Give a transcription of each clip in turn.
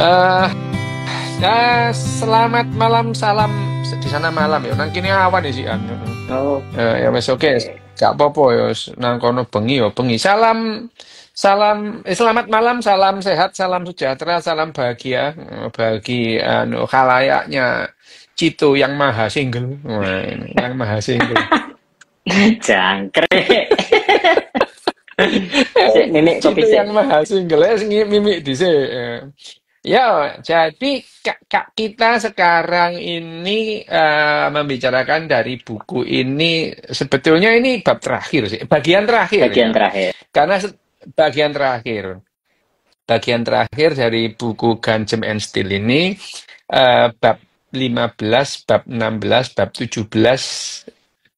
Eh, Selamat malam, salam di sana malam ya. Nang kini awan ya sih an. Oh, Ya wes oke, oke. gak apa-apa ya. Nang kono bengi ya bengi. Salam, salam, selamat malam, salam sehat, salam sejahtera, salam bahagia bagi khalayaknya Cito yang maha single. Wah, ini, yang maha single. Jangkrik. Sik, Mimik kopi Cito sik. yang maha single ya mimik di Ya, jadi kita sekarang ini membicarakan dari buku ini, sebetulnya ini bab terakhir sih, bagian terakhir Bagian ya. terakhir. Karena bagian terakhir dari buku Ganjem and Steel ini, bab 15, bab 16, bab 17,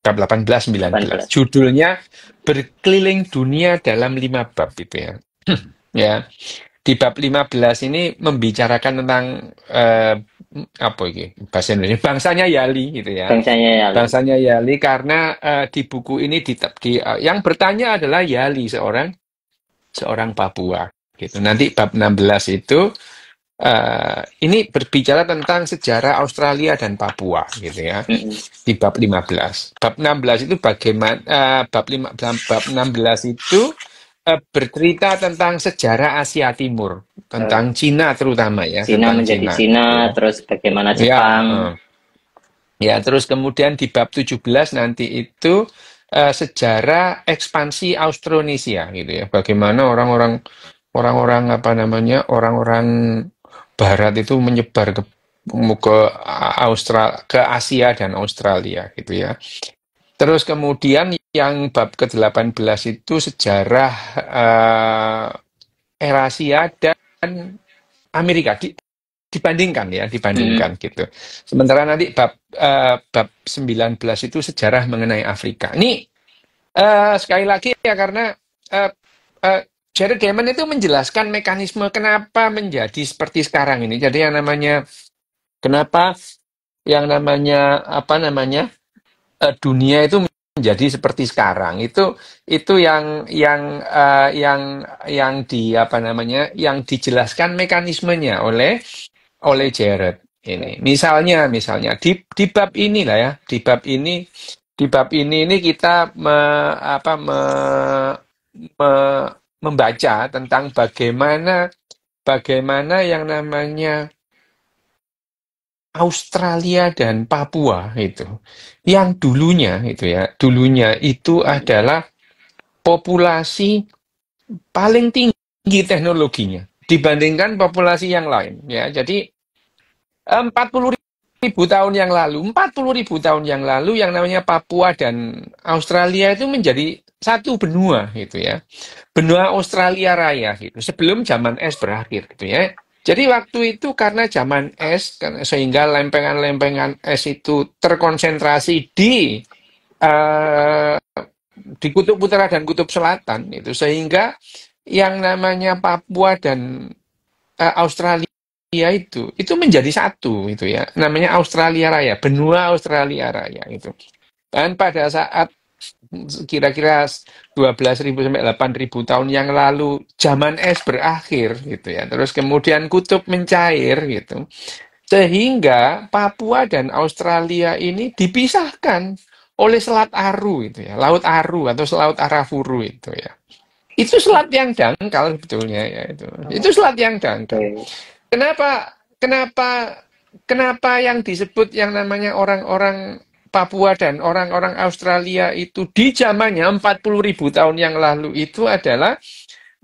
bab 18, 19. 18. Judulnya Berkeliling Dunia dalam 5 bab itu ya. Ya. Di bab 15 ini membicarakan tentang apa ini bahasa Indonesia bangsanya Yali gitu ya. Bangsanya Yali. Bangsanya Yali karena di buku ini yang bertanya adalah Yali seorang seorang Papua gitu. Nanti bab 16 itu ini berbicara tentang sejarah Australia dan Papua gitu ya. Mm-mm. Di bab 15. Bab 16 itu bagaimana bab 16 itu bercerita tentang sejarah Asia Timur, Eh, tentang Cina terutama ya, Cina tentang menjadi Cina Cina, gitu ya. terus bagaimana Ya, Jepang. ya terus kemudian di bab 17 nanti itu sejarah ekspansi Austronesia gitu ya. Bagaimana orang-orang apa namanya? Orang-orang barat itu menyebar ke ke Asia dan Australia gitu ya. Terus kemudian yang bab ke-18 itu sejarah Eurasia dan Amerika dibandingkan ya, Mm-mm. dibandingkan gitu. Sementara nanti bab 19 itu sejarah mengenai Afrika. Ini sekali lagi ya karena eh, eh, Jared Diamond itu menjelaskan mekanisme kenapa menjadi seperti sekarang ini. Jadi kenapa yang namanya apa namanya dunia itu menjadi seperti sekarang itu yang di apa namanya yang dijelaskan mekanismenya oleh Jared ini misalnya di bab ini lah ya di bab ini kita membaca tentang bagaimana bagaimana yang namanya Australia dan Papua itu, yang dulunya itu adalah populasi paling tinggi teknologinya dibandingkan populasi yang lain. Ya, jadi 40.000 tahun yang lalu yang namanya Papua dan Australia itu menjadi satu benua gitu ya. Benua Australia Raya gitu. Sebelum zaman es berakhir gitu ya. Jadi waktu itu karena zaman es sehingga lempengan-lempengan es itu terkonsentrasi eh, di kutub utara dan kutub selatan itu sehingga yang namanya Papua dan Australia itu menjadi satu itu ya namanya Australia Raya benua Australia Raya itu dan pada saat kira-kira 12.000 sampai 8.000 tahun yang lalu zaman es berakhir gitu ya terus kemudian kutub mencair gitu sehingga Papua dan Australia ini dipisahkan oleh Selat Aru itu ya Laut Aru atau Laut Arafuru itu ya itu selat yang dangkal sebetulnya ya itu Oh, selat yang dangkal. oke. Kenapa kenapa kenapa yang disebut yang namanya orang-orang Papua dan orang-orang Australia itu di zamannya 40.000 tahun yang lalu itu adalah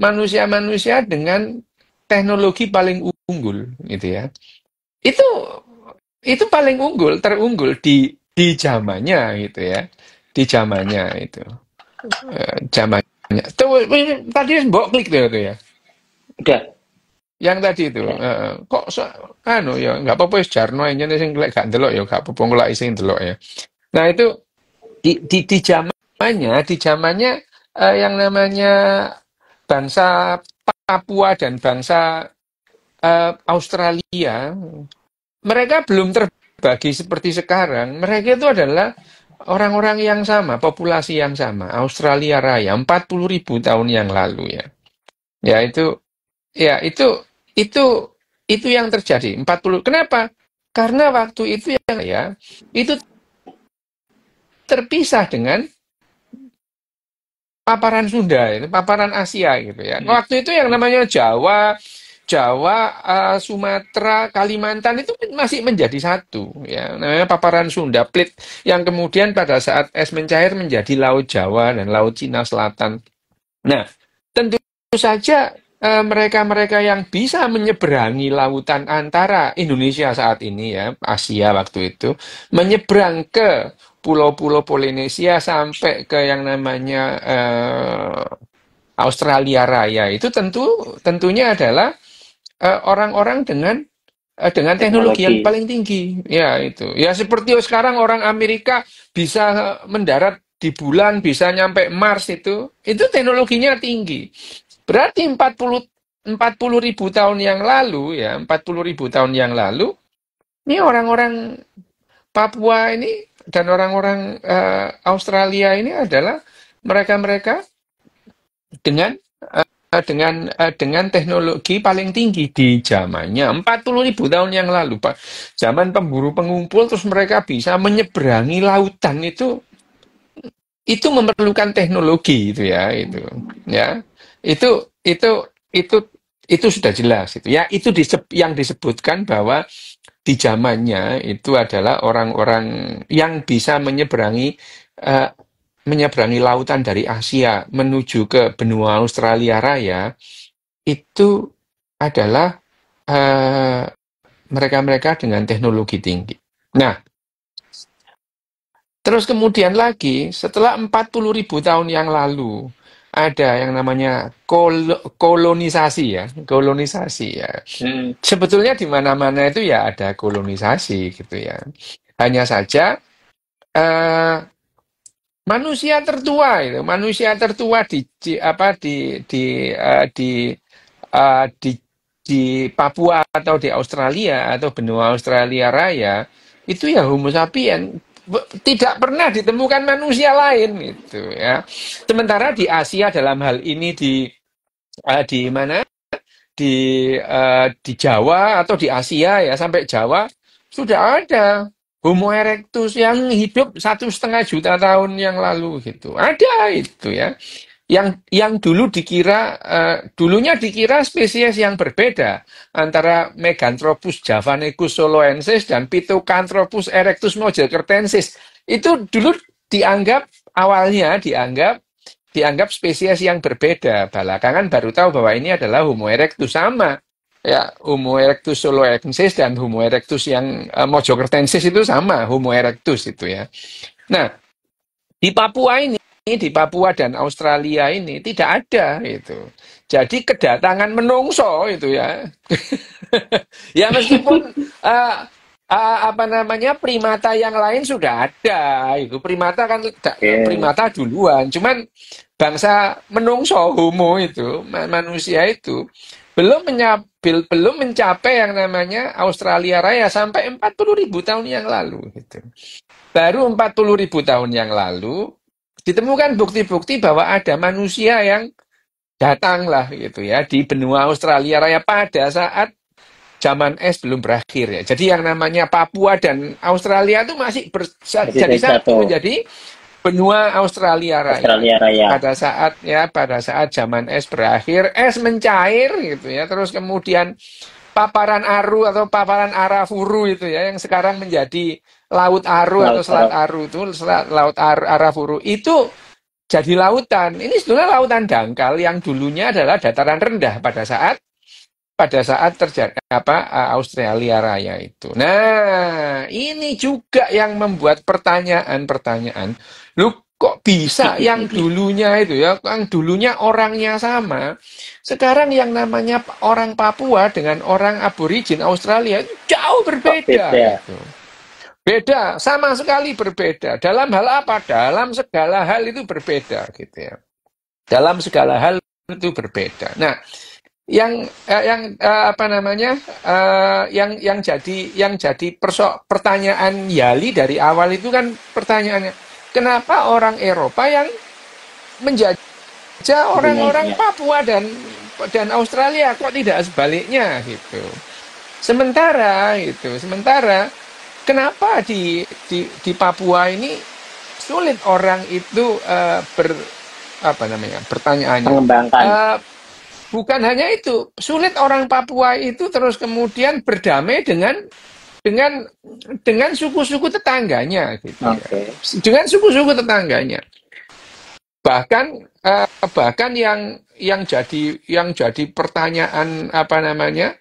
manusia-manusia dengan teknologi paling unggul gitu ya. Itu itu paling terunggul di zamannya gitu ya. Di zamannya itu. Zamannya. Tuh, tadi mbok klik tuh ya. Udah. Yang tadi itu, Ya. kok anu ya nggak apa-apa wis jarno aja sing lek gak ndelok ya gak apa-apa engko lek sing ndelok ya. Nah itu di zamannya yang namanya bangsa Papua dan bangsa Australia, mereka belum terbagi seperti sekarang. Mereka itu adalah orang-orang yang sama, populasi yang sama, Australia Raya 40.000 tahun yang lalu ya. Ya itu itu Itu yang terjadi 40. Kenapa? Karena waktu itu yang ya itu terpisah dengan paparan Sunda, itu paparan Asia gitu ya. Hmm. Waktu itu yang namanya Jawa, Sumatera, Kalimantan itu masih menjadi satu ya. Namanya paparan Sunda Plate yang kemudian pada saat es mencair menjadi Laut Jawa dan Laut Cina Selatan. Nah, tentu saja mereka-mereka yang bisa menyeberangi lautan antara Indonesia saat ini ya, Asia waktu itu, menyeberang ke pulau-pulau Polinesia sampai ke yang namanya Australia Raya itu tentunya adalah orang-orang dengan teknologi yang Teknologi. paling tinggi. Ya, itu. Ya seperti sekarang orang Amerika bisa mendarat di bulan, bisa nyampe Mars itu teknologinya tinggi. Berarti 40 ribu tahun yang lalu ya, 40 ribu tahun yang lalu, ini orang-orang Papua ini dan orang-orang Australia ini adalah mereka-mereka dengan dengan teknologi paling tinggi di zamannya 40 ribu tahun yang lalu, Pak. Zaman pemburu pengumpul terus mereka bisa menyeberangi lautan itu memerlukan teknologi itu ya itu ya itu itu itu sudah jelas itu ya itu yang disebutkan bahwa di zamannya itu adalah orang-orang yang bisa eh, menyeberangi lautan dari Asia menuju ke benua Australia Raya itu adalah eh, mereka-mereka dengan teknologi tinggi. Nah, terus kemudian lagi, setelah 40 ribu tahun yang lalu, ada yang namanya kolonisasi ya, kolonisasi ya. Hmm. Sebetulnya di mana-mana itu ya ada kolonisasi gitu ya. Hanya saja eh, manusia tertua di Papua atau di Australia atau benua Australia Raya itu ya Homo sapien tidak pernah ditemukan manusia lain gitu ya. Sementara di Asia dalam hal ini di mana di Jawa atau di Asia ya sampai Jawa sudah ada Homo erectus yang hidup 1,5 juta tahun yang lalu gitu. Ada itu ya. Yang dulunya dikira spesies yang berbeda antara Meganthropus javanicus soloensis dan Pithecanthropus erectus mojacartensis. Itu dulu dianggap spesies yang berbeda. Belakangan baru tahu bahwa ini adalah Homo erectus sama. Ya, Homo erectus soloensis dan Homo erectus yang mojacartensis itu sama, Homo erectus itu ya. Nah, di Papua dan Australia ini tidak ada itu. Jadi kedatangan menungso itu ya. Ya meskipun eh, apa namanya primata yang lain sudah ada itu Oke. primata duluan. Cuman bangsa menungso Homo itu manusia itu belum mencapai yang namanya Australia Raya sampai 40 ribu tahun yang lalu gitu. Baru 40 ribu tahun yang lalu ditemukan bukti-bukti bahwa ada manusia yang datanglah gitu ya di benua Australia Raya pada saat zaman es belum berakhir ya. Jadi yang namanya Papua dan Australia itu masih Masih jadi dari satu satu. menjadi benua Australia Raya Australia gitu. Raya. Pada saat zaman es berakhir, es mencair gitu ya. Terus kemudian paparan Aru atau paparan Arafuru itu ya yang sekarang menjadi Laut Aru atau Laut Selat Arab. Aru itu Laut Arafuru itu jadi lautan. Ini sebenarnya lautan dangkal yang dulunya adalah dataran rendah pada saat terjadi Australia Raya itu. Nah, ini juga yang membuat pertanyaan-pertanyaan. Lu kok bisa yang dulunya itu ya, yang dulunya orangnya sama, sekarang yang namanya orang Papua dengan orang aborigin Australia itu jauh Kok berbeda beda? itu. Beda, sama sekali berbeda. Dalam hal apa? Dalam segala hal itu berbeda gitu ya. Dalam segala hal itu berbeda. Nah, apa namanya yang jadi pertanyaan Yali dari awal itu kan pertanyaannya kenapa orang Eropa yang menjajah Lebih orang-orang naiknya. Papua dan Australia kok tidak sebaliknya gitu Sementara kenapa di Papua ini sulit orang itu apa namanya pertanyaannya. Mengembangkan. Bukan hanya itu, sulit orang Papua itu terus kemudian berdamai dengan dengan suku-suku tetangganya gitu ya. Oke. Dengan suku-suku tetangganya. Bahkan bahkan yang jadi pertanyaan apa namanya?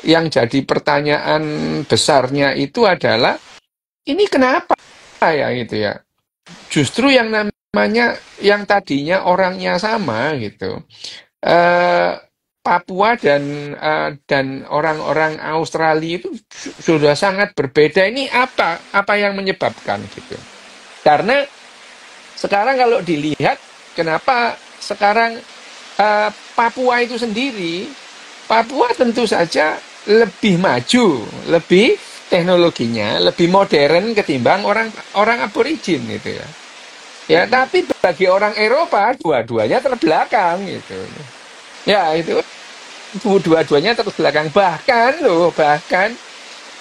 Yang jadi pertanyaan besarnya itu adalah ini kenapa ya gitu ya. Justru yang namanya yang tadinya orangnya sama gitu. eh, Papua dan orang-orang Australia itu sudah sangat berbeda. Ini apa yang menyebabkan gitu? Karena sekarang kalau dilihat, kenapa sekarang Papua itu sendiri, Papua tentu saja lebih maju, lebih teknologinya, lebih modern ketimbang orang aborigin gitu ya. Ya, tapi bagi orang Eropa dua-duanya terbelakang gitu. Ya, itu dua-duanya terbelakang, bahkan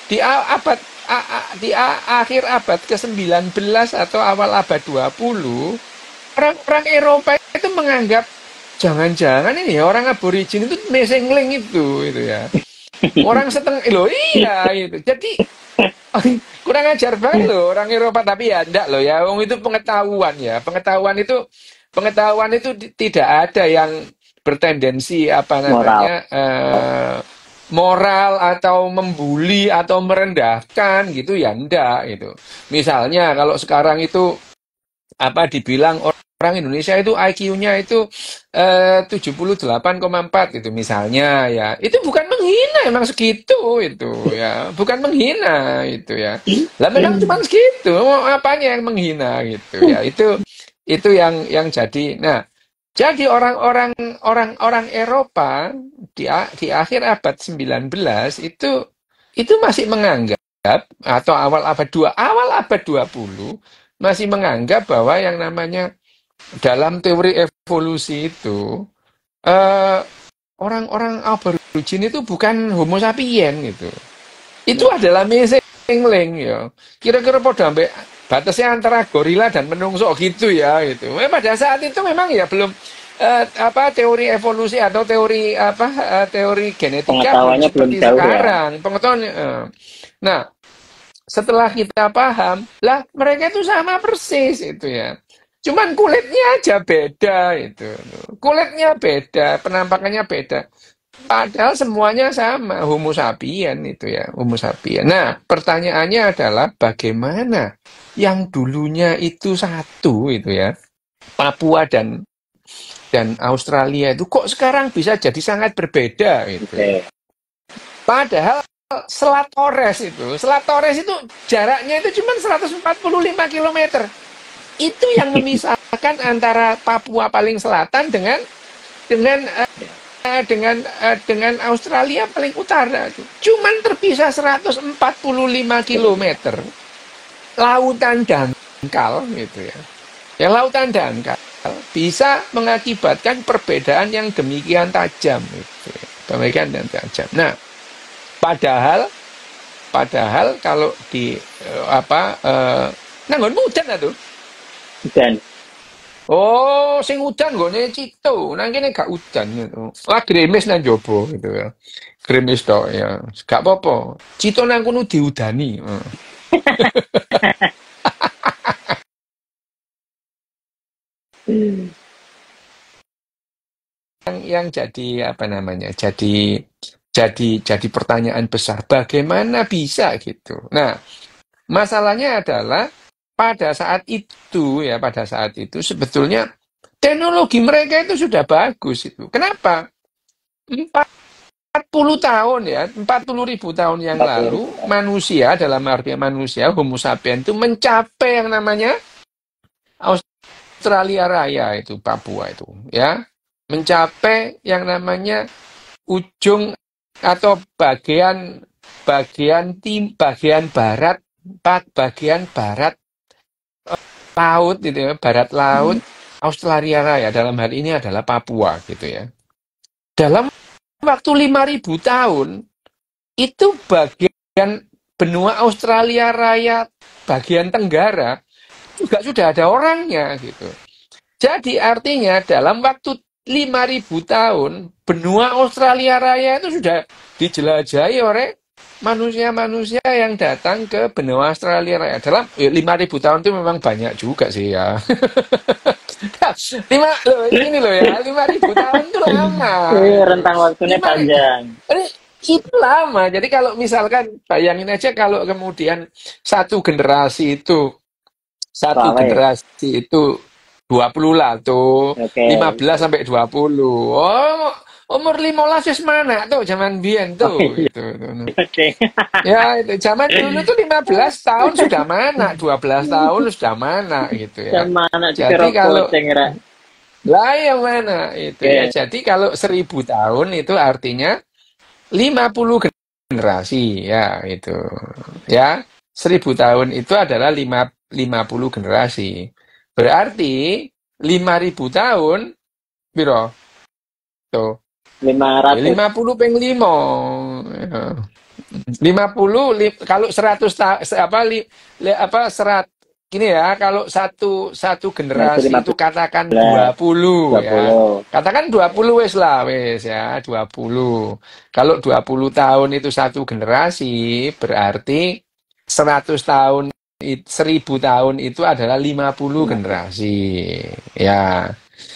di akhir abad ke-19 atau awal abad 20, orang-orang Eropa itu menganggap jangan-jangan ini ya orang aborigin itu mesengling itu ya. Orang setengah loh, iya itu. Jadi kurang ajar banget loh orang Eropa, tapi ya enggak loh ya. Wong itu pengetahuan ya. Pengetahuan itu tidak ada yang bertendensi apa Moral. namanya moral atau membuli atau merendahkan gitu ya enggak itu. Misalnya kalau sekarang itu apa dibilang orang Indonesia itu IQ-nya itu 78,4 gitu misalnya ya. Itu bukan menghina, emang segitu itu ya. Bukan menghina itu ya. Lah memang cuma segitu, mau apanya yang menghina gitu ya. Itu yang jadi. Nah, jadi orang-orang Eropa di akhir abad 19 itu masih menganggap atau awal abad 20 masih menganggap bahwa yang namanya dalam teori evolusi itu eh, orang-orang aborigin itu bukan Homo sapien gitu. Itu adalah mesengling ya. Kira-kira pada sampai batasnya antara gorila dan menungso gitu ya gitu. Pada saat itu memang ya belum teori evolusi atau teori genetika belum Pengetahuannya belum seperti jauh ya. sekarang. Pengetahuannya. Nah, setelah kita paham, lah mereka itu sama persis itu ya. Cuman kulitnya aja beda itu. Kulitnya beda, penampakannya beda. Padahal semuanya sama, Homo sapien itu ya, Homo sapien. Nah, pertanyaannya adalah bagaimana yang dulunya itu satu itu ya, Papua dan Australia itu kok sekarang bisa jadi sangat berbeda itu ya. Oke. Padahal Selat Torres itu jaraknya itu cuma 145 kilometer. Itu yang memisahkan antara Papua paling selatan dengan dengan Australia paling utara. Cuman terpisah 145 kilometer. Lautan dangkal gitu ya. Yang lautan dangkal bisa mengakibatkan perbedaan yang demikian tajam gitu ya. Demikian dan tajam. Nah, padahal kalau di nanggon hujan tuh. Dan Oh, sing udan nggone Cito. Nang kene gak udan gitu. Lah gerimis nang jobo gitu ya. Gerimis tok ya. Gak apa-apa. Cito nang kono diudani. Yang jadi apa namanya? Jadi pertanyaan besar. Bagaimana bisa gitu? Nah, masalahnya adalah pada saat itu sebetulnya teknologi mereka itu sudah bagus itu. Kenapa? 40 tahun ya, 40.000 tahun yang 40. lalu manusia dalam arti manusia Homo sapien itu mencapai yang namanya Australia Raya itu Papua itu ya. Mencapai yang namanya ujung atau bagian barat laut gitu ya, barat laut Australia Raya dalam hal ini adalah Papua gitu ya. Dalam waktu 5.000 tahun itu bagian benua Australia Raya bagian tenggara juga sudah ada orangnya gitu. Jadi artinya dalam waktu 5.000 tahun benua Australia Raya itu sudah dijelajahi oleh manusia-manusia yang datang ke benua Australia Raya. Dalam 5.000 tahun itu memang banyak juga sih ya. Ini loh ya, 5.000 tahun itu lama. Rentang waktunya Lima, panjang. itu lama. Jadi kalau misalkan bayangin aja kalau kemudian satu Lama ya? generasi itu 20 lah tuh, Oke. 15 sampai 20. Oh, umur 15 wis mana tuh zaman biyen Oh tuh iya, itu. oke. Ya, itu zaman dulu tuh 15 tahun sudah mana, 12 tahun sudah mana gitu ya. Yang mana Jadi dikira kalau kucing, Ra? lah yang mana itu ya. Oke. Jadi kalau 1.000 tahun itu artinya 50 generasi ya itu. Ya, 1.000 tahun itu adalah 50 generasi. Berarti 5.000 tahun piro? Tuh. Ya, 500. 50 ping 5. Ya. 50 kalau 100 apa serat gini ya, kalau satu satu Berarti generasi itu 15, katakan 20 ya. 20. Katakan 20 wes lah wes ya, 20. Kalau 20 tahun itu satu generasi, berarti 100 tahun 1.000 tahun itu adalah 50 50. generasi. Ya.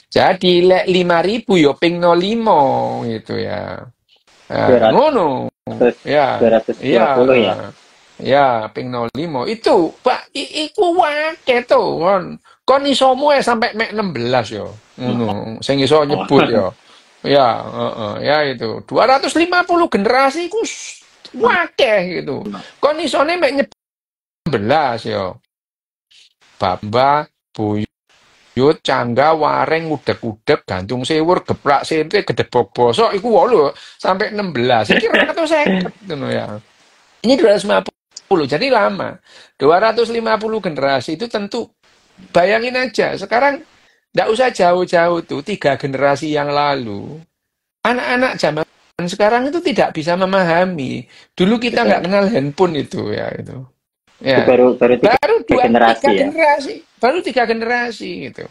Jadi lek 5.000 yo ping 05 gitu ya. Ngono. 200, Ya, iya, 220 ya? ya, ping 05. Itu, Pak, iku wake to, kon iso mue sampai mek 16 yo. Ngono, sing iso Oh. nyebut yo. Ya, ya itu. 250 generasi iku wake gitu. Kon isone mek nyebut 16 yo. Bamba, Buyut, Cangga, Wareng, Udek-udek, Gantung Sewur, Geplak Sente, Gedebok Bosok, iku 8 sampai 16. Iki 250 ngono ya. Ini 250, jadi lama. 250 generasi itu tentu, bayangin aja, sekarang nggak usah jauh-jauh tuh, 3 generasi yang lalu, anak-anak zaman sekarang itu tidak bisa memahami. Dulu kita Betul. nggak kenal handphone itu ya itu. Itu Ya, baru tiga baru generasi ya? baru 3 generasi gitu.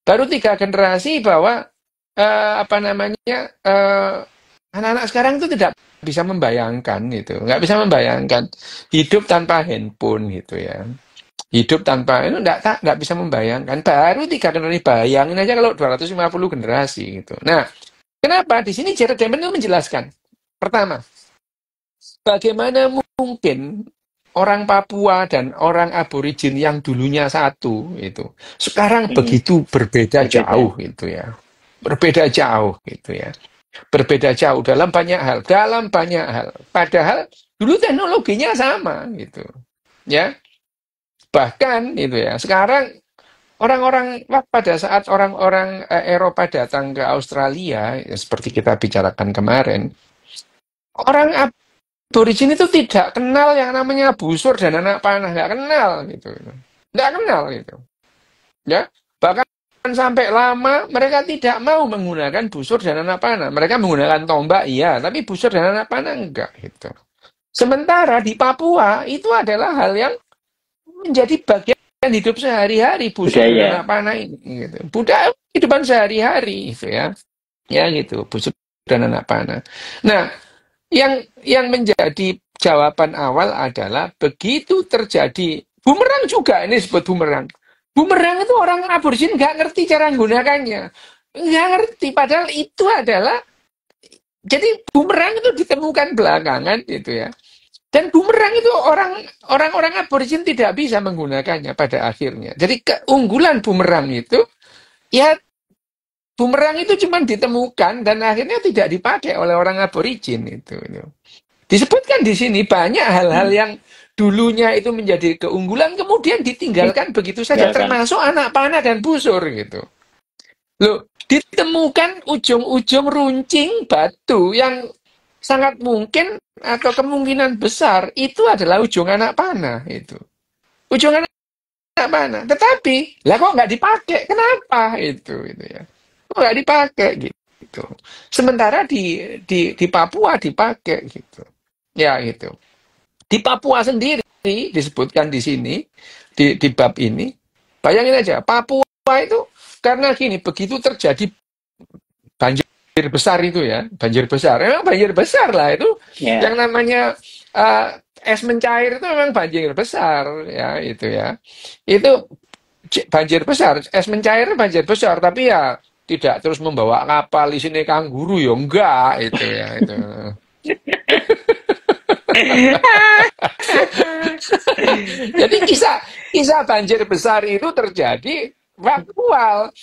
Baru 3 generasi bahwa apa namanya anak-anak sekarang itu tidak bisa membayangkan itu, nggak bisa membayangkan hidup tanpa handphone gitu ya. Hidup tanpa itu nggak bisa membayangkan. Baru 3 generasi, bayangin aja kalau 250 generasi gitu. Nah, kenapa di sini Jared Diamond itu menjelaskan? Pertama, bagaimana mungkin orang Papua dan orang aborigin yang dulunya satu itu sekarang Hmm, begitu berbeda berbeda. jauh gitu ya. Berbeda jauh gitu ya. Berbeda jauh dalam banyak hal, Padahal dulu teknologinya sama gitu. Ya, bahkan itu ya. Sekarang orang-orang pada saat orang-orang Eropa datang ke Australia, ya, seperti kita bicarakan kemarin, orang aborigin itu tidak kenal yang namanya busur dan anak panah, nggak kenal gitu. Nggak kenal gitu. Ya, bahkan sampai lama mereka tidak mau menggunakan busur dan anak panah. Mereka menggunakan tombak, iya, tapi busur dan anak panah enggak gitu. Sementara di Papua itu adalah hal yang menjadi bagian hidup sehari-hari, busur dan anak Budaya. panah ini gitu. Budaya kehidupan sehari-hari gitu ya. Ya gitu, busur dan anak panah. Nah, yang menjadi jawaban awal adalah begitu terjadi bumerang juga, ini disebut bumerang. Bumerang itu orang aborigin nggak ngerti cara menggunakannya, nggak ngerti. Padahal itu adalah, jadi bumerang itu ditemukan belakangan itu ya. Dan bumerang itu orang-orang aborigin tidak bisa menggunakannya pada akhirnya. Jadi keunggulan bumerang itu ya, bumerang itu cuma ditemukan dan akhirnya tidak dipakai oleh orang aborigin itu. Disebutkan di sini banyak hal-hal Hmm, yang dulunya itu menjadi keunggulan kemudian ditinggalkan begitu saja, tinggalkan. termasuk anak panah dan busur gitu. Loh, ditemukan ujung-ujung runcing batu yang sangat mungkin atau kemungkinan besar itu adalah ujung anak panah itu. Ujung anak panah. Tetapi, lah kok nggak dipakai? Kenapa itu ya? Kok nggak dipakai gitu? Sementara di Papua dipakai gitu. Ya, gitu. Di Papua sendiri disebutkan di sini di bab ini. Bayangin aja, Papua itu karena gini, begitu terjadi banjir besar itu ya, banjir besar. Memang banjir besar lah itu Ya. yang namanya es mencair itu memang banjir besar ya itu ya. Itu banjir besar, es mencair banjir besar, tapi ya tidak terus membawa kapal di sini kanguru ya enggak itu ya itu. Jadi kisah kisah banjir besar itu terjadi faktual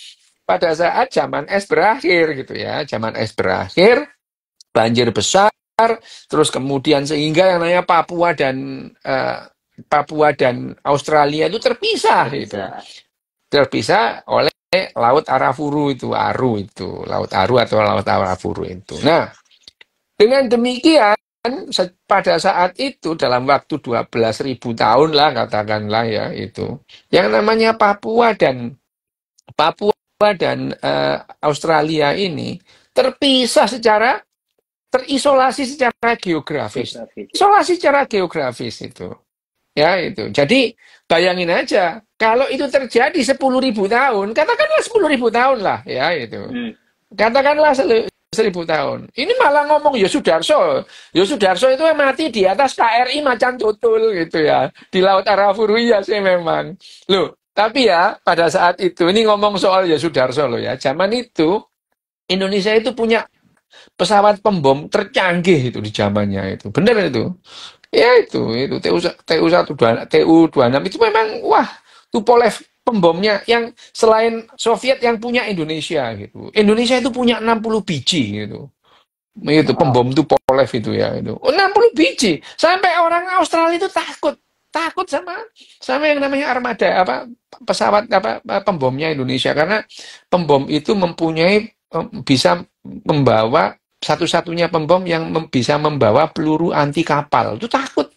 pada saat zaman es berakhir gitu ya. Zaman es berakhir, banjir besar, terus kemudian sehingga yang namanya Papua dan Australia itu terpisah gitu. Bisa. Terpisah oleh Laut Arafuru itu, Aru itu, Laut Aru atau Laut Arafuru itu. Nah, dengan demikian pada saat itu dalam waktu 12.000 tahun lah katakanlah ya itu yang namanya Papua dan Australia ini terpisah terisolasi secara geografis. Geografis. Isolasi secara geografis itu. Ya itu. Jadi bayangin aja kalau itu terjadi 10.000 tahun, katakanlah 10.000 tahun lah ya itu. Katakanlah 1.000 tahun. Ini malah ngomong Yosudarso. Yosudarso itu mati di atas KRI Macan Tutul gitu ya. Di Laut Arafuru ya sih memang. Loh, tapi ya pada saat itu ini ngomong soal Yosudarso loh ya. Zaman itu Indonesia itu punya pesawat pembom tercanggih itu di zamannya itu. Bener itu. Ya itu TU-26 itu memang wah, Tupolev pembomnya yang selain Soviet yang punya Indonesia gitu. Indonesia itu punya 60 biji gitu. Itu Wow. pembom Tupolev itu ya itu. 60 biji. Sampai orang Australia itu takut. Takut sama yang namanya armada pesawat pembomnya Indonesia karena pembom itu bisa membawa satu-satunya pembom yang bisa membawa peluru anti kapal. Itu takut.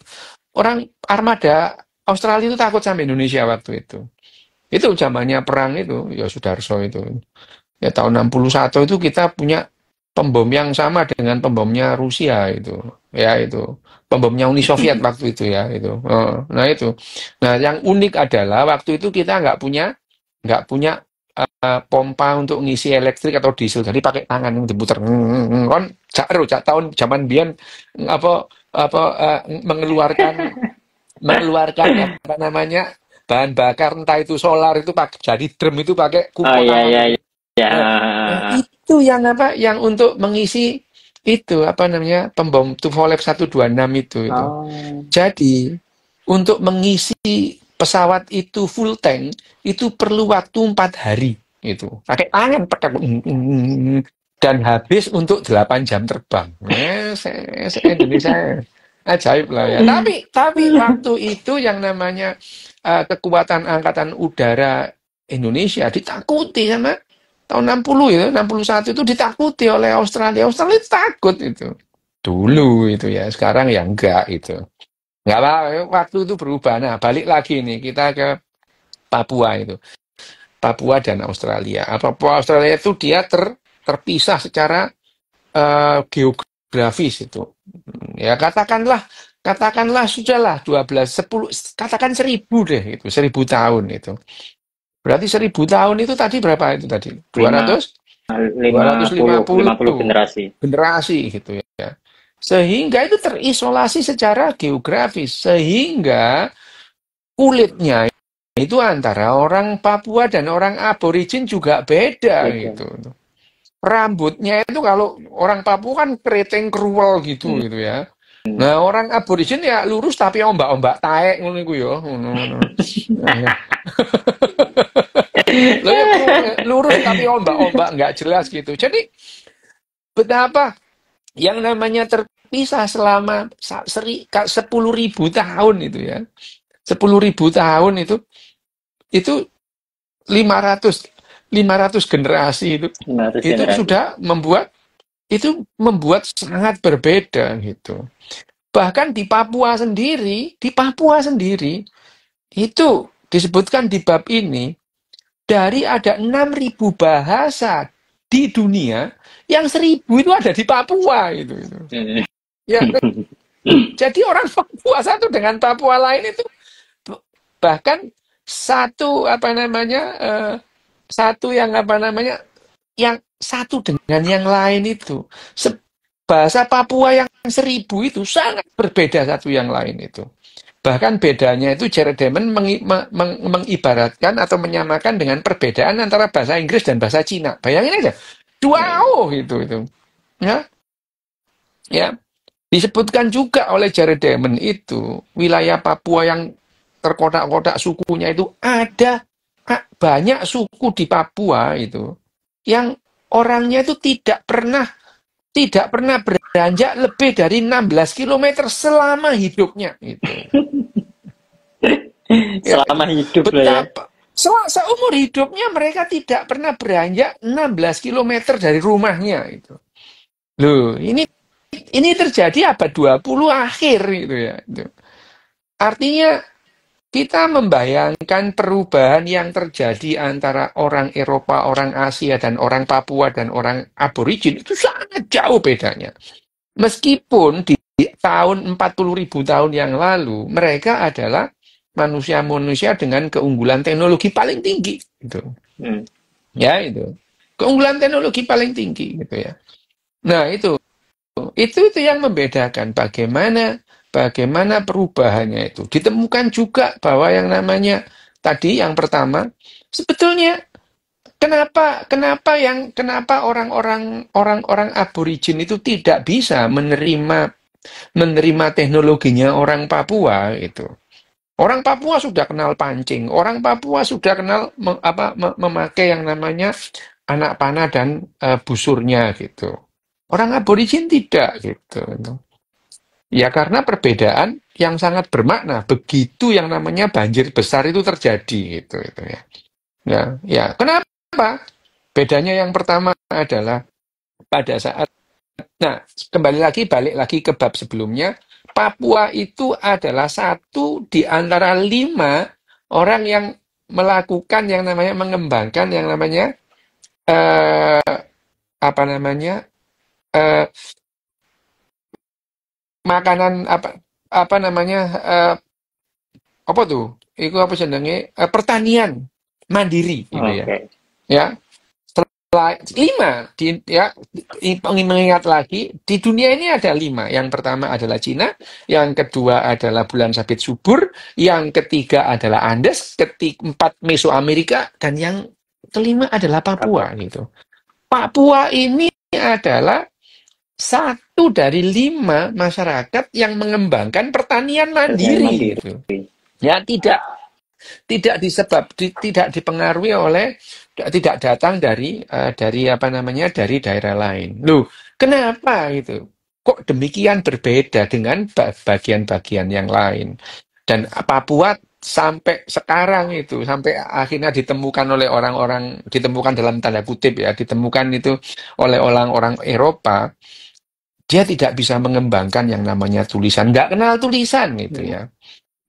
Orang armada Australia itu takut sama Indonesia waktu itu. Itu zamannya perang itu, ya Sudarso itu. Ya tahun 61 itu kita punya pembom yang sama dengan pembomnya Rusia itu. Ya itu. Pembomnya Uni Soviet waktu itu ya itu. Nah itu. Nah yang unik adalah waktu itu kita nggak punya pompa untuk ngisi elektrik atau diesel. Jadi pakai tangan yang diputer. Kon cak tahun zaman biyen mengeluarkan apa namanya bahan bakar entah itu solar itu pakai jadi drum itu pakai Oh kumpul iya tangan iya itu. iya. Nah, itu yang untuk mengisi itu apa namanya pembom Tupolev 126 itu. Oh. Jadi untuk mengisi pesawat itu full tank itu perlu waktu 4 hari itu. Pakai tangan dan habis untuk 8 jam terbang. Indonesia ajaib lah ya. Tapi waktu itu yang namanya kekuatan angkatan udara Indonesia ditakuti sama tahun 60 ya, 61 itu ditakuti oleh Australia. Australia itu takut itu. Dulu itu ya, sekarang ya enggak itu. Enggak apa, waktu itu berubah. Nah, balik lagi nih kita ke Papua itu. Papua dan Australia. Papua Australia itu dia terpisah secara geografis itu. Ya katakanlah sudahlah 10 katakan 1.000 deh itu 1.000 tahun itu. Berarti 1.000 tahun itu tadi berapa itu tadi? 200 50 250 generasi. generasi gitu ya. Sehingga itu terisolasi secara geografis sehingga kulitnya itu antara orang Papua dan orang aborigin juga beda gitu. Rambutnya itu kalau orang Papua kan keriting kruwel gitu ya. Nah, orang aborigin ya lurus tapi ombak-ombak taek ngono iku ya. Loh ya lurus tapi ombak-ombak nggak jelas gitu. Jadi betapa yang namanya terpisah selama 10.000 tahun itu ya. 10.000 tahun itu 500 generasi itu 500 itu generasi. sudah membuat sangat berbeda gitu. Bahkan di Papua sendiri itu disebutkan di bab ini dari ada 6.000 bahasa di dunia yang 1.000 itu ada di Papua itu. Ya, Jadi orang Papua satu dengan Papua lain itu bahkan satu apa namanya satu yang apa namanya yang satu dengan yang lain itu bahasa Papua yang 1000 itu sangat berbeda satu yang lain itu. Bahkan bedanya itu Jared Diamond mengibaratkan atau menyamakan dengan perbedaan antara bahasa Inggris dan bahasa Cina. Bayangin aja, wow itu. Ya, ya. Disebutkan juga oleh Jared Diamond itu wilayah Papua yang terkotak-kotak sukunya itu ada banyak suku di Papua itu yang orangnya itu tidak pernah beranjak lebih dari 16 kilometer selama hidupnya itu. Selama hidup lah ya. Betapa seumur hidupnya mereka tidak pernah beranjak 16 kilometer dari rumahnya itu. Loh, ini terjadi abad 20 akhir gitu ya. Itu. Artinya kita membayangkan perubahan yang terjadi antara orang Eropa, orang Asia, dan orang Papua, dan orang aborigin itu sangat jauh bedanya. Meskipun di tahun 40.000 tahun yang lalu, mereka adalah manusia-manusia dengan keunggulan teknologi paling tinggi. Gitu. Ya, itu. Keunggulan teknologi paling tinggi. Gitu ya. Nah, itu yang membedakan bagaimana perubahannya itu. Ditemukan juga bahwa yang namanya tadi yang pertama sebetulnya kenapa orang-orang aborigin itu tidak bisa menerima teknologinya orang Papua itu. Orang Papua sudah kenal pancing, orang Papua sudah kenal memakai yang namanya anak panah dan busurnya gitu. Orang aborigin tidak gitu. Ya karena perbedaan yang sangat bermakna. Begitu yang namanya banjir besar itu terjadi gitu ya. Ya, kenapa? Bedanya yang pertama adalah pada saat balik lagi ke bab sebelumnya, Papua itu adalah satu di antara 5 orang yang melakukan yang namanya mengembangkan yang namanya makanan apa namanya apa tuh? Itu apa jenenge pertanian mandiri gitu ya. Ya. Setelah 5 mengingat lagi di dunia ini ada 5. Yang pertama adalah Cina, yang kedua adalah bulan sabit subur, yang ketiga adalah Andes, keempat Mesoamerika, dan yang kelima adalah Papua gitu. Papua ini adalah satu dari 5 masyarakat yang mengembangkan pertanian mandiri gitu. Ya tidak dipengaruhi oleh tidak datang dari daerah lain. Loh, kenapa itu? Kok demikian berbeda dengan bagian-bagian yang lain? Dan Papua sampai sekarang itu sampai akhirnya ditemukan oleh orang-orang ditemukan dalam tanda kutip ya ditemukan itu oleh orang-orang Eropa. Dia tidak bisa mengembangkan yang namanya tulisan, nggak kenal tulisan gitu ya.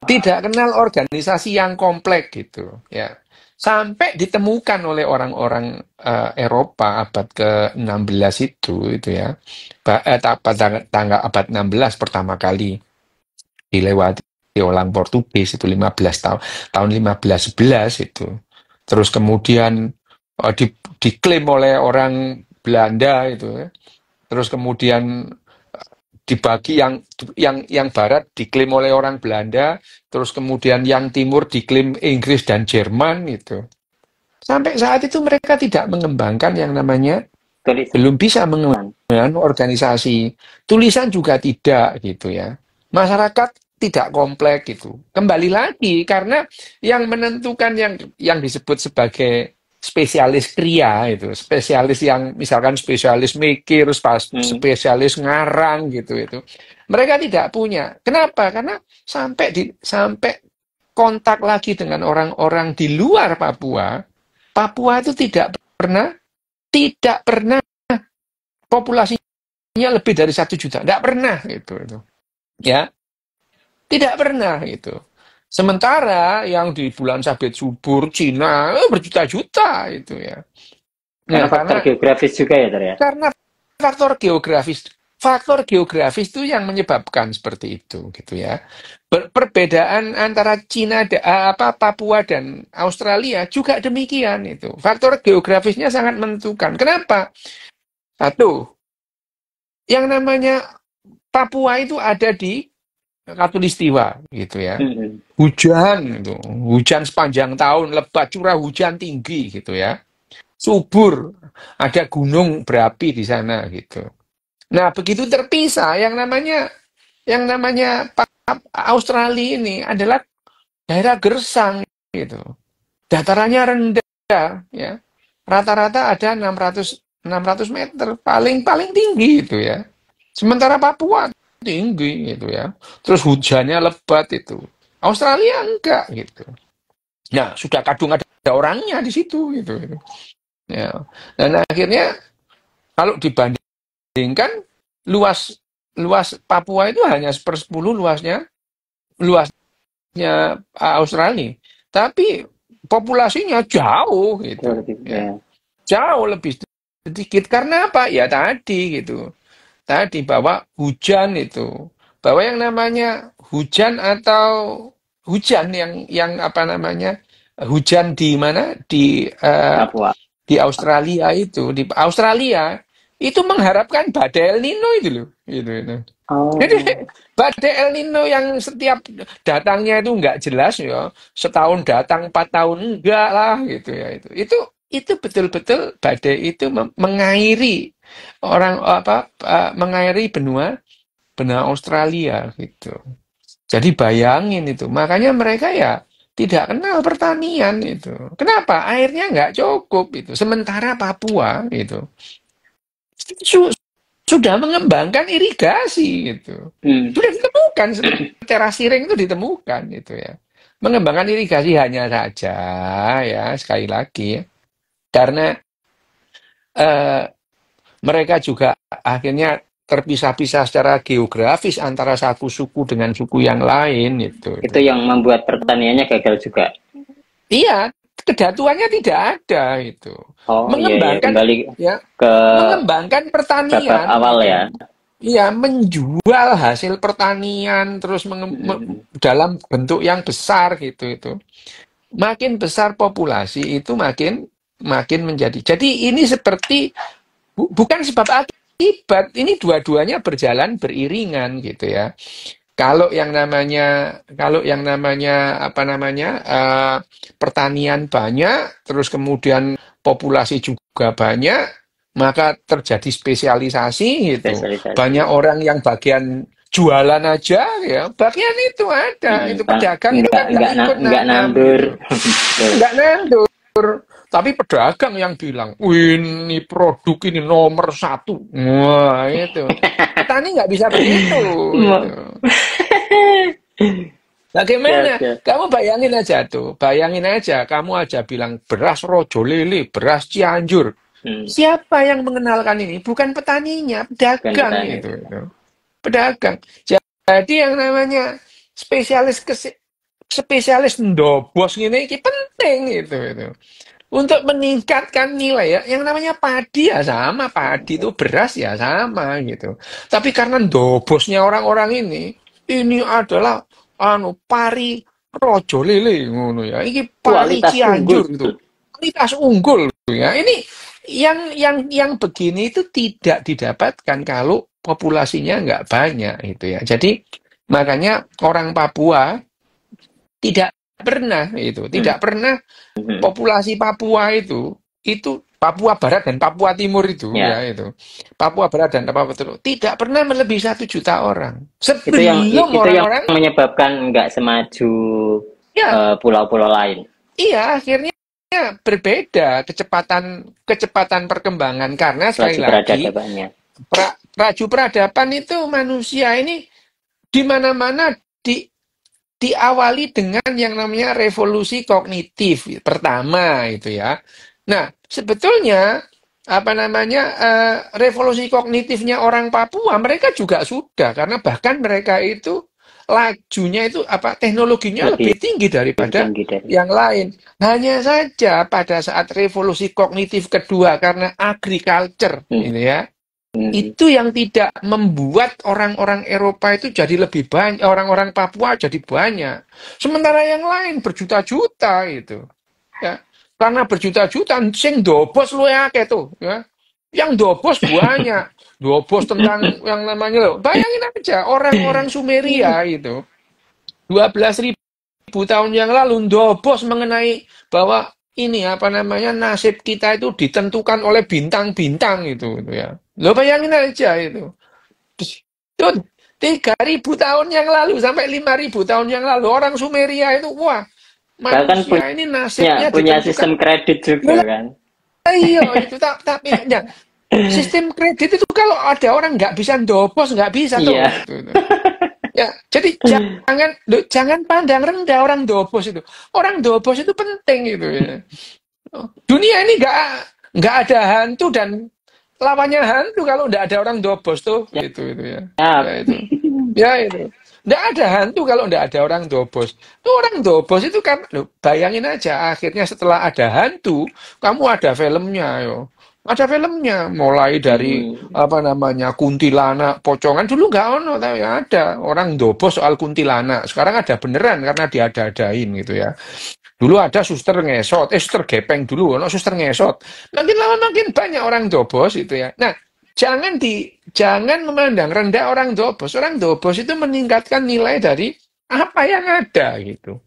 Tidak kenal organisasi yang kompleks gitu ya. Sampai ditemukan oleh orang-orang Eropa abad ke-16 itu ya. Pada tanggal abad 16 pertama kali dilewati orang Portugis itu 15 tahun 1511 itu. Terus kemudian diklaim oleh orang Belanda itu ya. Terus kemudian dibagi yang barat diklaim oleh orang Belanda, terus kemudian yang timur diklaim Inggris dan Jerman itu. Sampai saat itu mereka tidak mengembangkan yang namanya belum bisa mengembangkan organisasi. Tulisan juga tidak gitu ya. Masyarakat tidak kompleks gitu. Kembali lagi karena yang menentukan yang disebut sebagai spesialis kria itu, spesialis yang misalkan spesialis mikir, spesialis ngarang gitu itu. Mereka tidak punya. Kenapa? Karena sampai kontak lagi dengan orang-orang di luar Papua, Papua itu tidak pernah populasinya lebih dari 1 juta, tidak pernah itu. Ya, tidak pernah itu. Sementara yang di bulan sabit subur Cina berjuta-juta itu ya. Karena faktor geografis juga ya, Ter ya. Karena faktor geografis faktor geografis itu yang menyebabkan seperti itu gitu ya. Perbedaan antara Papua dan Australia juga demikian itu. Faktor geografisnya sangat menentukan. Kenapa? Satu, yang namanya Papua itu ada di Katulistiwa gitu ya. Hmm. Hujan itu, hujan sepanjang tahun, lebat, curah hujan tinggi gitu ya. Subur, ada gunung berapi di sana gitu. Nah, begitu terpisah yang namanya Australia ini adalah daerah gersang gitu. Datarannya rendah ya. Rata-rata ada 600 meter, paling paling tinggi itu ya. Sementara Papua tinggi gitu ya. Terus hujannya lebat itu. Australia enggak gitu. Nah, sudah kadung ada orangnya di situ gitu. Ya. Dan akhirnya kalau dibandingkan luas luas Papua itu hanya 1/10 luasnya Australia. Tapi populasinya jauh gitu Jauh lebih ya. ya. Jauh lebih sedikit karena apa? Ya tadi gitu. Tadi bahwa hujan itu, bahwa yang namanya hujan atau hujan yang apa namanya? Hujan di mana? Papua. Di Australia itu, di Australia itu mengharapkan badai El Nino itu loh, gitu. Jadi Oh, badai El Nino yang setiap datangnya itu nggak jelas ya, setahun datang 4 tahun enggak lah gitu ya itu betul-betul badai itu mengairi mengairi benua benua Australia gitu. Jadi bayangin itu, makanya mereka ya tidak kenal pertanian itu. Kenapa? Airnya nggak cukup itu. Sementara Papua itu su- sudah mengembangkan irigasi gitu. hmm. Sudah ditemukan, terasiring itu ditemukan itu ya. Mengembangkan irigasi hanya saja ya sekali lagi ya, karena eh, mereka juga akhirnya terpisah-pisah secara geografis antara satu suku dengan suku yang lain itu. Itu yang membuat pertaniannya gagal juga. Iya, kedatuannya tidak ada itu. Oh iya iya, Mengembangkan kembali ya, ke mengembangkan babat pertanian awal itu. ya. Iya, menjual hasil pertanian terus Hmm. dalam bentuk yang besar gitu itu. Makin besar populasi itu makin makin menjadi. Jadi ini seperti bukan sebab akibat, ini dua-duanya berjalan beriringan gitu ya. Kalau yang namanya apa namanya pertanian banyak, terus kemudian populasi juga banyak, maka terjadi spesialisasi gitu. Banyak Spesialisasi. orang yang bagian jualan aja ya, bagian itu ada. Hmm. Itu pedagang itu kan nggak ikut Nggak nanam nandur. gitu, Betul. nggak nandur. Tapi pedagang yang bilang, "Wih, ini produk ini nomor satu." Wah, itu. Petani nggak bisa begitu. Gitu. Mo- Bagaimana? Siap, siap. Kamu bayangin aja tuh, bayangin aja, kamu aja bilang beras Rojo Lele, beras Cianjur. Hmm. Siapa yang mengenalkan ini? Bukan petaninya, Bukan pedagang petani. itu. Pedagang. Jadi yang namanya spesialis spesialis ndobos ini penting itu. Untuk meningkatkan nilai ya, yang namanya padi ya sama, padi itu beras ya sama gitu. Tapi karena ndobosnya orang-orang ini adalah pari rojo lele ngono ya. Iki pari Kualitas unggul. Cianjur gitu. Kualitas unggul gitu ya. Ini yang begini itu tidak didapatkan kalau populasinya nggak banyak gitu ya. Jadi makanya orang Papua Hmm. tidak pernah Hmm. populasi Papua itu Papua Barat dan Papua Timur itu ya Ya, itu. Papua Barat dan Papua Timur tidak pernah melebihi 1 juta orang. itu yang Sebelum orang-orang menyebabkan nggak semaju ya pulau-pulau lain. iya akhirnya berbeda kecepatan perkembangan karena sekali Laju lagi peradabannya. raju peradaban itu manusia ini di mana-mana diawali dengan yang namanya revolusi kognitif pertama itu ya. Nah, sebetulnya apa namanya revolusi kognitifnya orang Papua mereka juga sudah karena bahkan mereka itu lajunya itu teknologinya Lebih lebih tinggi daripada tinggi dari. yang lain. Hanya saja pada saat revolusi kognitif kedua karena agriculture Hmm. ini ya. Itu yang tidak membuat orang-orang Eropa itu jadi lebih banyak, orang-orang Papua jadi banyak. Sementara yang lain berjuta-juta itu, ya. Karena berjuta-juta, sing dobos lu ya tuh, ya. Yang dobos banyak, dobos tentang yang namanya loh. Bayangin aja orang-orang Sumeria itu 12.000 tahun yang lalu dobos mengenai bahwa ini apa namanya nasib kita itu ditentukan oleh bintang-bintang itu ya. Lo bayangin aja itu. Itu 3.000 tahun yang lalu sampai 5.000 tahun yang lalu orang Sumeria itu wah Bahkan manusia ini punya nasibnya punya ditentukan. sistem kredit juga Lah, kan. iya itu tapi ya, sistem kredit itu kalau ada orang nggak bisa dobos nggak bisa tuh. Iya. Itu. Ya, jadi jangan pandang rendah orang dobos itu. Orang dobos itu penting itu ya. Dunia ini nggak ada hantu dan lawannya hantu kalau nggak ada orang dobos tuh itu ya. Ya Ya, itu. Ya itu. Nggak ada hantu kalau nggak ada orang dobos. Tuh orang dobos itu kan, loh, bayangin aja akhirnya setelah ada hantu, kamu ada filmnya yo. Ada filmnya, mulai dari apa namanya kuntilanak, pocongan dulu nggak ono, tapi ada orang dobos soal kuntilanak. Sekarang ada beneran karena diada-adain gitu ya. Dulu ada suster ngesot, suster gepeng dulu, ono suster ngesot. Makin lama makin banyak orang dobos itu ya. Nah, jangan memandang rendah orang dobos. Orang dobos itu meningkatkan nilai dari apa yang ada gitu.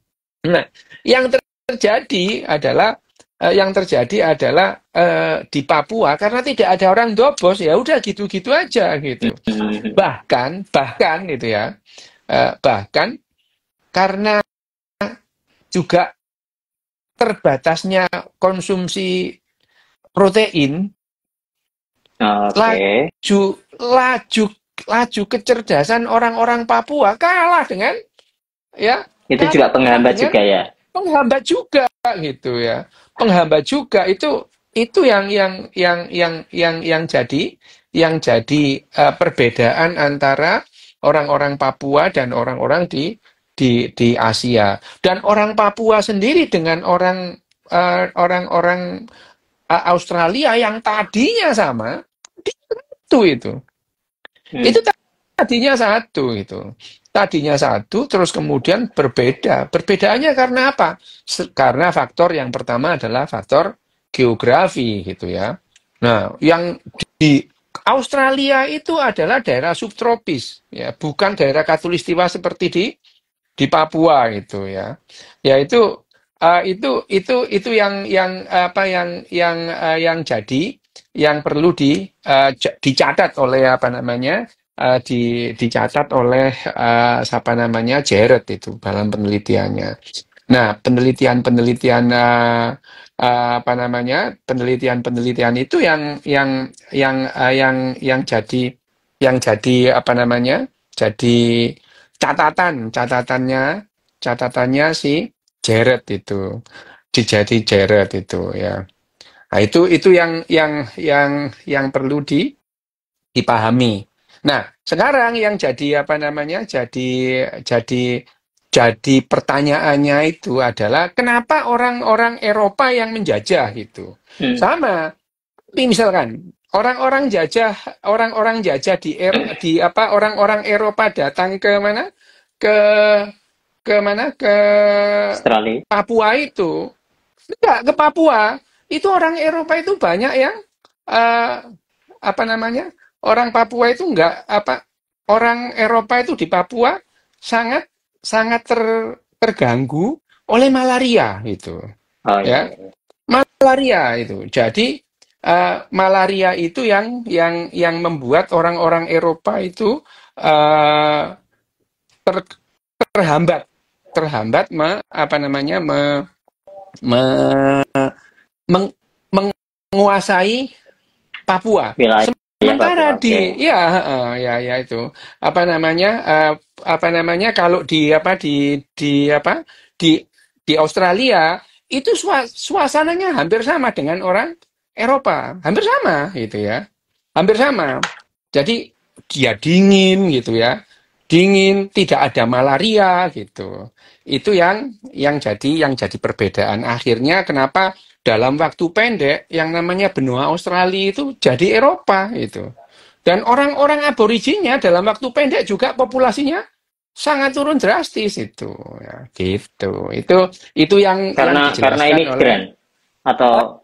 Nah, yang terjadi adalah di Papua karena tidak ada orang dobos ya udah gitu-gitu aja gitu. Bahkan gitu ya. Bahkan karena juga terbatasnya konsumsi protein, oke. laju laju laju kecerdasan orang-orang Papua kalah dengan ya Itu juga kalah penghambat dengan juga ya. penghambat juga gitu ya. Penghambat juga itu yang jadi perbedaan antara orang-orang Papua dan orang-orang di Asia. Dan orang Papua sendiri dengan orang-orang Australia yang tadinya sama itu. Itu tadinya satu itu. Tadinya satu, terus kemudian berbeda. Perbedaannya karena apa? Karena faktor yang pertama adalah faktor geografi gitu ya. Nah, yang di Australia itu adalah daerah subtropis, ya, bukan daerah khatulistiwa seperti di Papua gitu ya. Ya itu yang jadi yang perlu dicatat oleh apa namanya dicatat oleh siapa namanya Jared itu dalam penelitiannya. Nah, apa namanya penelitian itu yang jadi apa namanya jadi catatannya si Jared itu dijadi Jared itu ya. Nah, itu yang perlu dipahami. Nah, sekarang yang jadi apa namanya? Jadi pertanyaannya itu adalah kenapa orang-orang Eropa yang menjajah gitu. Sama, misalkan orang-orang jajah di apa orang-orang Eropa datang ke mana? Ke ke Australia. Papua itu. Enggak, ke Papua. Itu orang Eropa itu banyak yang eh, apa namanya? Orang Papua itu enggak apa orang Eropa itu di Papua sangat sangat terganggu oleh malaria itu. Oh Ya, iya. malaria itu. Jadi malaria itu yang membuat orang-orang Eropa itu eh, ter- terhambat terhambat apa namanya me- meng- menguasai Papua. Wilayah Sementara Papua. Oke. ya itu apa namanya kalau di Australia itu suasananya hampir sama dengan orang Eropa, hampir sama gitu ya, hampir sama. Jadi dia dingin gitu ya, dingin, tidak ada malaria gitu. Itu yang jadi perbedaan. Akhirnya kenapa dalam waktu pendek yang namanya benua Australia itu jadi Eropa itu. Dan orang-orang aboriginnya dalam waktu pendek juga populasinya sangat turun drastis itu, ya, gitu. Itu yang Karena dijelaskan imigran atau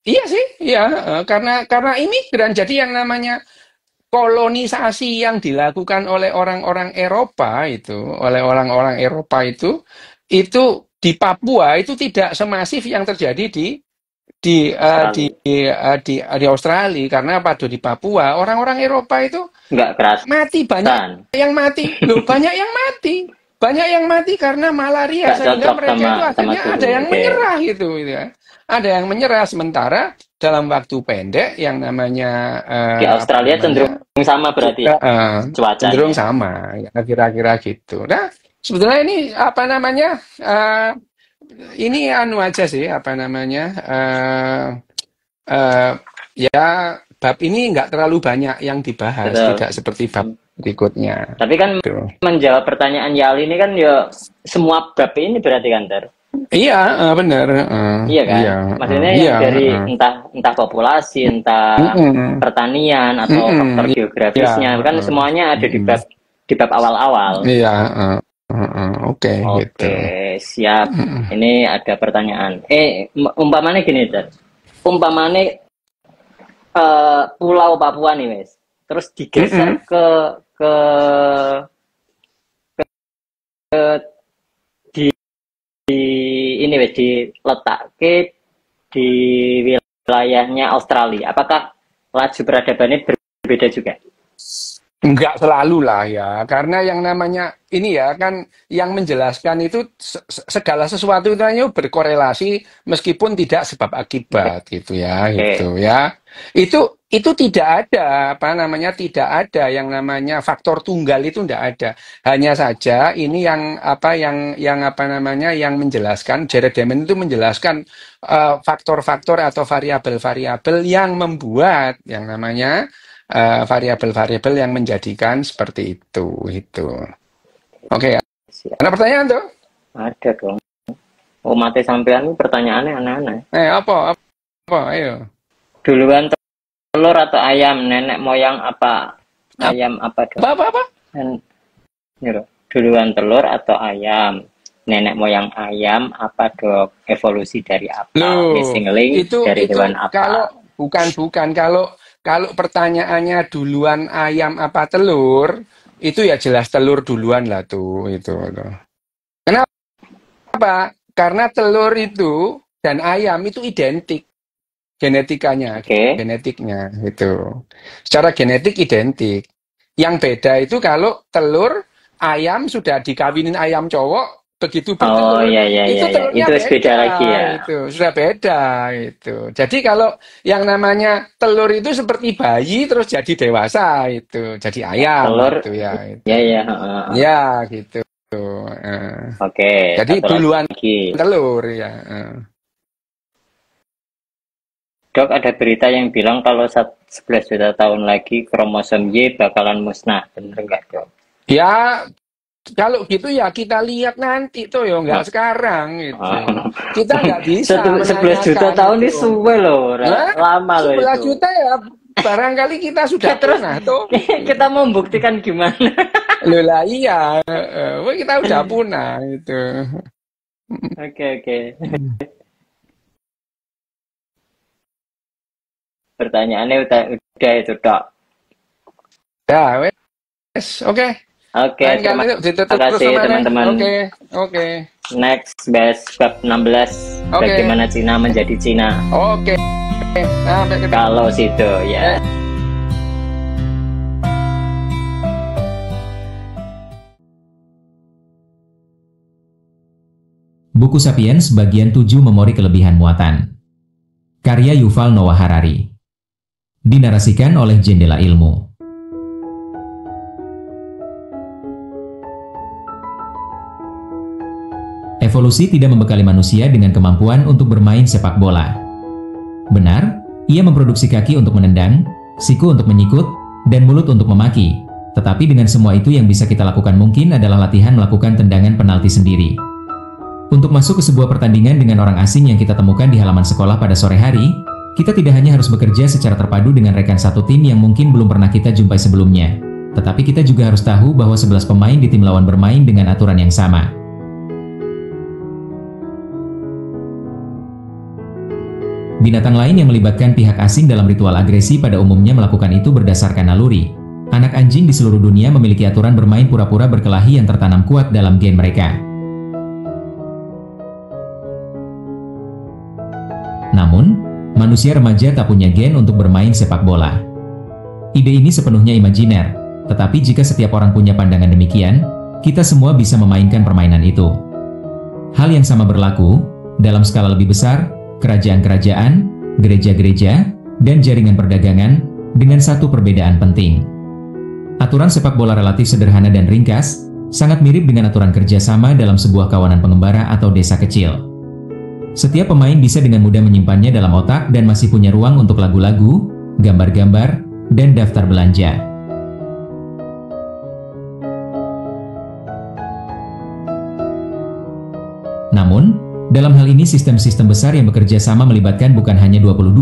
iya sih, iya, karena imigran. Jadi yang namanya kolonisasi yang dilakukan oleh orang-orang Eropa itu di Papua itu tidak semasif yang terjadi di Australia. Karena apa tuh di Papua orang-orang Eropa itu nggak keras mati, banyak yang mati loh, banyak yang mati karena malaria, nggak sehingga cocok mereka itu akhirnya suhu. ada yang menyerah gitu ya, ada yang menyerah. Sementara dalam waktu pendek yang namanya Di Australia cenderung sama berarti ya cuacanya. cenderung sama ya, kira-kira gitu. Nah sebetulnya ini apa namanya ini anu aja sih apa namanya ya bab ini nggak terlalu banyak yang dibahas. Betul. Tidak seperti bab berikutnya. Tapi kan menjawab pertanyaan Yali ini kan ya semua bab ini berarti kan Ter? Iya, benar. Iya kan? Iya, maksudnya dari entah populasi, entah pertanian atau faktor geografisnya kan semuanya ada di bab awal-awal. Iya, oke, gitu. Siap. Ini ada pertanyaan. Umpamanya gini Ter. Umpamanya Pulau Papua nih wes. Terus digeser ke ini wes diletakke di wilayahnya Australia. Apakah laju peradabannya berbeda juga? Enggak selalu lah ya, karena yang namanya ini ya kan yang menjelaskan itu segala sesuatu itu hanya berkorelasi meskipun tidak sebab akibat gitu ya, gitu ya. Itu tidak ada apa namanya, tidak ada yang namanya faktor tunggal, itu tidak ada. Hanya saja ini yang apa namanya yang menjelaskan, Jared Diamond itu menjelaskan faktor-faktor atau variabel-variabel yang membuat yang namanya variabel-variabel yang menjadikan seperti itu. Oke, ada pertanyaan tuh? Ada dong. Oh, mati sampean pertanyaannya aneh-aneh. Apa? Ayo. Duluan telur atau ayam, nenek moyang apa? Ayam apa dong? Apa? Duluan telur atau ayam, nenek moyang ayam apa dok? Evolusi dari apa? Missing link dari hewan apa? Bukan kalau pertanyaannya duluan ayam apa telur, itu ya jelas telur duluan lah tuh itu. Kenapa? Karena telur itu dan ayam itu identik genetikanya, genetiknya itu. Secara genetik identik. Yang beda itu kalau telur ayam sudah dikawinin ayam cowok, begitu bertelur, itu telurnya itu beda lagi ya. Itu sudah beda itu. Jadi kalau yang namanya telur itu seperti bayi terus jadi dewasa itu, jadi ayam telur, gitu ya. Itu. Ya gitu. Jadi duluan telur ya. Dok, ada berita yang bilang kalau 11 juta tahun lagi kromosom Y bakalan musnah, bener nggak dok? Ya. Kalau gitu ya kita lihat nanti tuh ya, nggak sekarang gitu. Kita nggak bisa 11 juta tahun ini suwe loh, lama loh itu. 11 juta ya barangkali kita sudah terus tuh. Kita mau membuktikan gimana? Loh lah iya, kita udah punah itu. Oke. Pertanyaannya udah itu dok. Ya wes, oke. Oke, terima kasih teman-teman. Oke. Next, bab 16. Bagaimana Cina menjadi Cina. Oke. Kalau situ ya. Buku Sapiens bagian 7 Memori Kelebihan Muatan. Karya Yuval Noah Harari. Dinarasikan oleh Jendela Ilmu. Evolusi tidak membekali manusia dengan kemampuan untuk bermain sepak bola. Benar, ia memproduksi kaki untuk menendang, siku untuk menyikut, dan mulut untuk memaki. Tetapi dengan semua itu yang bisa kita lakukan mungkin adalah latihan melakukan tendangan penalti sendiri. Untuk masuk ke sebuah pertandingan dengan orang asing yang kita temukan di halaman sekolah pada sore hari, kita tidak hanya harus bekerja secara terpadu dengan rekan satu tim yang mungkin belum pernah kita jumpai sebelumnya, tetapi kita juga harus tahu bahwa 11 pemain di tim lawan bermain dengan aturan yang sama. Binatang lain yang melibatkan pihak asing dalam ritual agresi pada umumnya melakukan itu berdasarkan naluri. Anak anjing di seluruh dunia memiliki aturan bermain pura-pura berkelahi yang tertanam kuat dalam gen mereka. Namun, manusia remaja tak punya gen untuk bermain sepak bola. Ide ini sepenuhnya imajiner, tetapi jika setiap orang punya pandangan demikian, kita semua bisa memainkan permainan itu. Hal yang sama berlaku dalam skala lebih besar, kerajaan-kerajaan, gereja-gereja, dan jaringan perdagangan, dengan satu perbedaan penting. Aturan sepak bola relatif sederhana dan ringkas, sangat mirip dengan aturan kerjasama dalam sebuah kawanan pengembara atau desa kecil. Setiap pemain bisa dengan mudah menyimpannya dalam otak dan masih punya ruang untuk lagu-lagu, gambar-gambar, dan daftar belanja. Namun, dalam hal ini sistem-sistem besar yang bekerja sama melibatkan bukan hanya 22,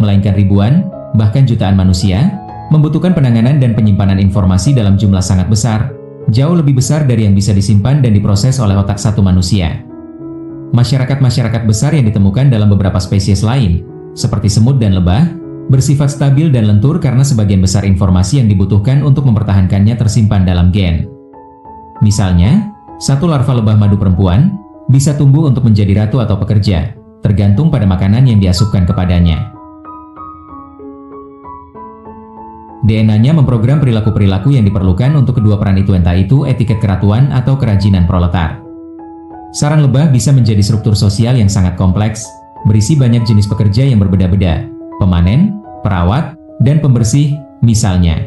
melainkan ribuan, bahkan jutaan manusia, membutuhkan penanganan dan penyimpanan informasi dalam jumlah sangat besar, jauh lebih besar dari yang bisa disimpan dan diproses oleh otak satu manusia. Masyarakat-masyarakat besar yang ditemukan dalam beberapa spesies lain, seperti semut dan lebah, bersifat stabil dan lentur karena sebagian besar informasi yang dibutuhkan untuk mempertahankannya tersimpan dalam gen. Misalnya, satu larva lebah madu perempuan bisa tumbuh untuk menjadi ratu atau pekerja, tergantung pada makanan yang diasupkan kepadanya. DNA-nya memprogram perilaku-perilaku yang diperlukan untuk kedua peran itu, entah itu etiket keratuan atau kerajinan proletar. Sarang lebah bisa menjadi struktur sosial yang sangat kompleks, berisi banyak jenis pekerja yang berbeda-beda, pemanen, perawat, dan pembersih, misalnya.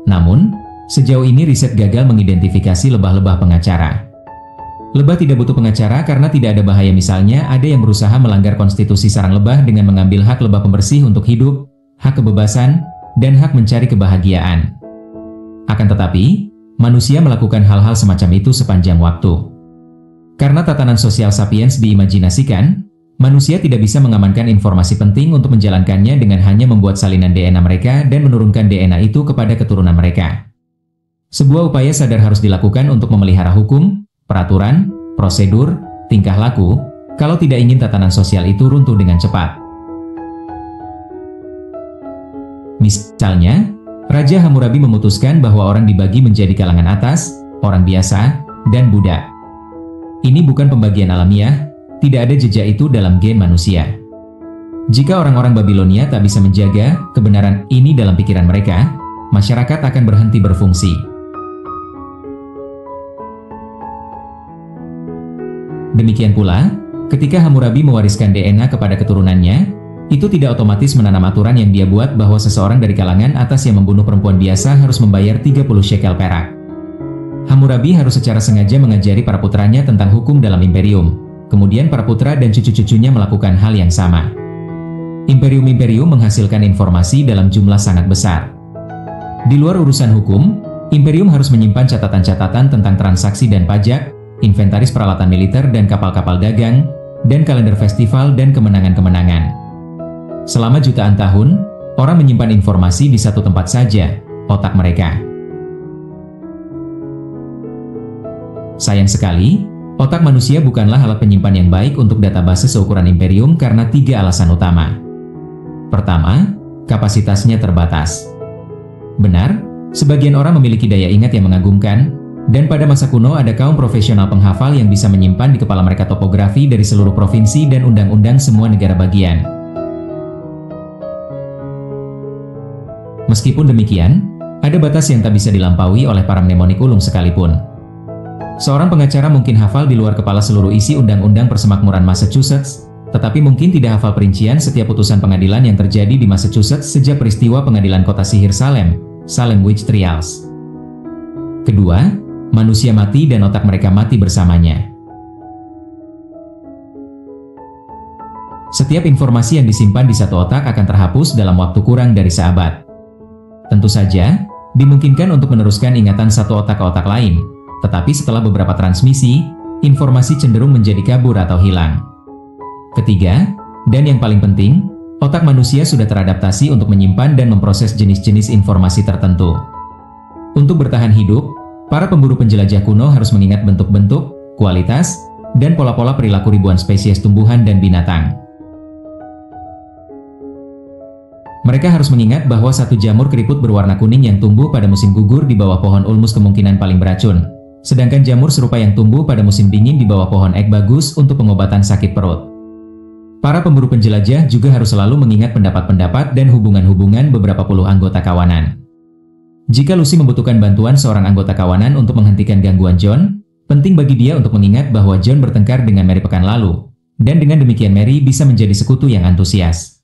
Namun, sejauh ini riset gagal mengidentifikasi lebah-lebah pengacara. Lebah tidak butuh pengacara karena tidak ada bahaya, misalnya ada yang berusaha melanggar konstitusi sarang lebah dengan mengambil hak lebah pembersih untuk hidup, hak kebebasan, dan hak mencari kebahagiaan. Akan tetapi, manusia melakukan hal-hal semacam itu sepanjang waktu. Karena tatanan sosial sapiens diimajinasikan, manusia tidak bisa mengamankan informasi penting untuk menjalankannya dengan hanya membuat salinan DNA mereka dan menurunkan DNA itu kepada keturunan mereka. Sebuah upaya sadar harus dilakukan untuk memelihara hukum, peraturan, prosedur, tingkah laku, kalau tidak ingin tatanan sosial itu runtuh dengan cepat. Misalnya, Raja Hammurabi memutuskan bahwa orang dibagi menjadi kalangan atas, orang biasa, dan budak. Ini bukan pembagian alamiah, tidak ada jejak itu dalam gen manusia. Jika orang-orang Babilonia tak bisa menjaga kebenaran ini dalam pikiran mereka, masyarakat akan berhenti berfungsi. Demikian pula, ketika Hammurabi mewariskan DNA kepada keturunannya, itu tidak otomatis menanam aturan yang dia buat bahwa seseorang dari kalangan atas yang membunuh perempuan biasa harus membayar 30 shekel perak. Hammurabi harus secara sengaja mengajari para putranya tentang hukum dalam imperium. Kemudian para putra dan cucu-cucunya melakukan hal yang sama. Imperium-imperium menghasilkan informasi dalam jumlah sangat besar. Di luar urusan hukum, imperium harus menyimpan catatan-catatan tentang transaksi dan pajak, inventaris peralatan militer dan kapal-kapal dagang, dan kalender festival dan kemenangan-kemenangan. Selama jutaan tahun, orang menyimpan informasi di satu tempat saja, otak mereka. Sayang sekali, otak manusia bukanlah alat penyimpan yang baik untuk database seukuran imperium karena 3 alasan utama. Pertama, kapasitasnya terbatas. Benar, sebagian orang memiliki daya ingat yang mengagumkan, dan pada masa kuno ada kaum profesional penghafal yang bisa menyimpan di kepala mereka topografi dari seluruh provinsi dan undang-undang semua negara bagian. Meskipun demikian, ada batas yang tak bisa dilampaui oleh para mnemonik ulung sekalipun. Seorang pengacara mungkin hafal di luar kepala seluruh isi undang-undang persemakmuran Massachusetts, tetapi mungkin tidak hafal perincian setiap putusan pengadilan yang terjadi di Massachusetts sejak peristiwa pengadilan kota sihir Salem, Salem Witch Trials. Kedua, manusia mati dan otak mereka mati bersamanya. Setiap informasi yang disimpan di satu otak akan terhapus dalam waktu kurang dari seabad. Tentu saja, dimungkinkan untuk meneruskan ingatan satu otak ke otak lain, tetapi setelah beberapa transmisi, informasi cenderung menjadi kabur atau hilang. Ketiga, dan yang paling penting, otak manusia sudah teradaptasi untuk menyimpan dan memproses jenis-jenis informasi tertentu. Untuk bertahan hidup, para pemburu penjelajah kuno harus mengingat bentuk-bentuk, kualitas, dan pola-pola perilaku ribuan spesies tumbuhan dan binatang. Mereka harus mengingat bahwa satu jamur keriput berwarna kuning yang tumbuh pada musim gugur di bawah pohon ulmus kemungkinan paling beracun, sedangkan jamur serupa yang tumbuh pada musim dingin di bawah pohon ek bagus untuk pengobatan sakit perut. Para pemburu penjelajah juga harus selalu mengingat pendapat-pendapat dan hubungan-hubungan beberapa puluh anggota kawanan. Jika Lucy membutuhkan bantuan seorang anggota kawanan untuk menghentikan gangguan John, penting bagi dia untuk mengingat bahwa John bertengkar dengan Mary pekan lalu, dan dengan demikian Mary bisa menjadi sekutu yang antusias.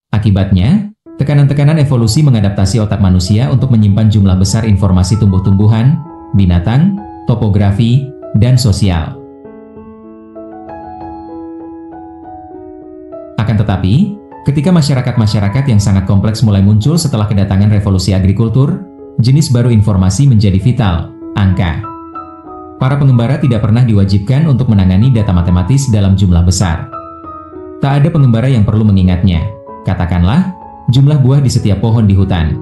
Akibatnya, tekanan-tekanan evolusi mengadaptasi otak manusia untuk menyimpan jumlah besar informasi tumbuh-tumbuhan, binatang, topografi, dan sosial. Akan tetapi, ketika masyarakat-masyarakat yang sangat kompleks mulai muncul setelah kedatangan revolusi agrikultur, jenis baru informasi menjadi vital, angka. Para pengembara tidak pernah diwajibkan untuk menangani data matematis dalam jumlah besar. Tak ada pengembara yang perlu mengingatnya, katakanlah, jumlah buah di setiap pohon di hutan.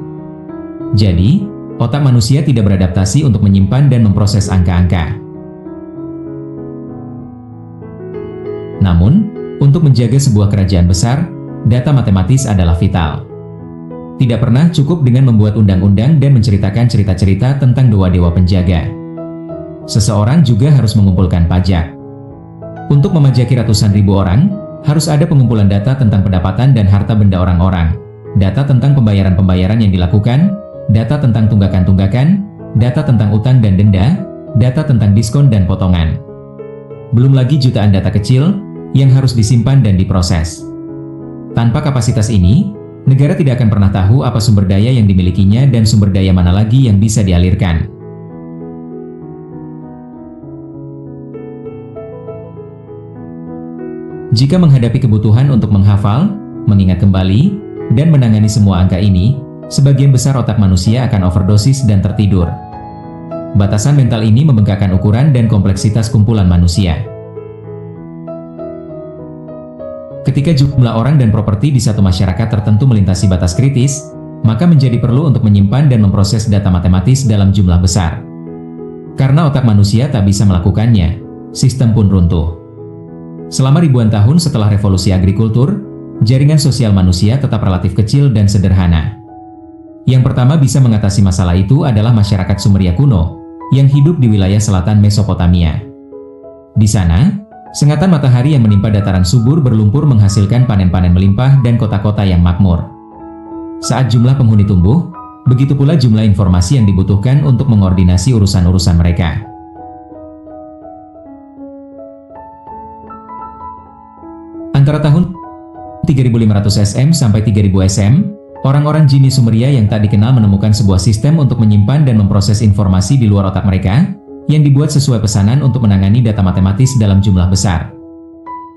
Jadi, otak manusia tidak beradaptasi untuk menyimpan dan memproses angka-angka. Namun, untuk menjaga sebuah kerajaan besar, data matematis adalah vital. Tidak pernah cukup dengan membuat undang-undang dan menceritakan cerita-cerita tentang dewa-dewa penjaga. Seseorang juga harus mengumpulkan pajak. Untuk memajaki ratusan ribu orang, harus ada pengumpulan data tentang pendapatan dan harta benda orang-orang, data tentang pembayaran-pembayaran yang dilakukan, data tentang tunggakan-tunggakan, data tentang utang dan denda, data tentang diskon dan potongan. Belum lagi jutaan data kecil yang harus disimpan dan diproses. Tanpa kapasitas ini, negara tidak akan pernah tahu apa sumber daya yang dimilikinya dan sumber daya mana lagi yang bisa dialirkan. Jika menghadapi kebutuhan untuk menghafal, mengingat kembali, dan menangani semua angka ini, sebagian besar otak manusia akan overdosis dan tertidur. Batasan mental ini membengkakkan ukuran dan kompleksitas kumpulan manusia. Ketika jumlah orang dan properti di satu masyarakat tertentu melintasi batas kritis, maka menjadi perlu untuk menyimpan dan memproses data matematis dalam jumlah besar. Karena otak manusia tak bisa melakukannya, sistem pun runtuh. Selama ribuan tahun setelah revolusi agrikultur, jaringan sosial manusia tetap relatif kecil dan sederhana. Yang pertama bisa mengatasi masalah itu adalah masyarakat Sumeria kuno, yang hidup di wilayah selatan Mesopotamia. Di sana, sengatan matahari yang menimpa dataran subur berlumpur menghasilkan panen-panen melimpah dan kota-kota yang makmur. Saat jumlah penghuni tumbuh, begitu pula jumlah informasi yang dibutuhkan untuk mengordinasi urusan-urusan mereka. Antara tahun 3500 SM sampai 3000 SM, orang-orang Jinni Sumeria yang tak dikenal menemukan sebuah sistem untuk menyimpan dan memproses informasi di luar otak mereka, yang dibuat sesuai pesanan untuk menangani data matematis dalam jumlah besar.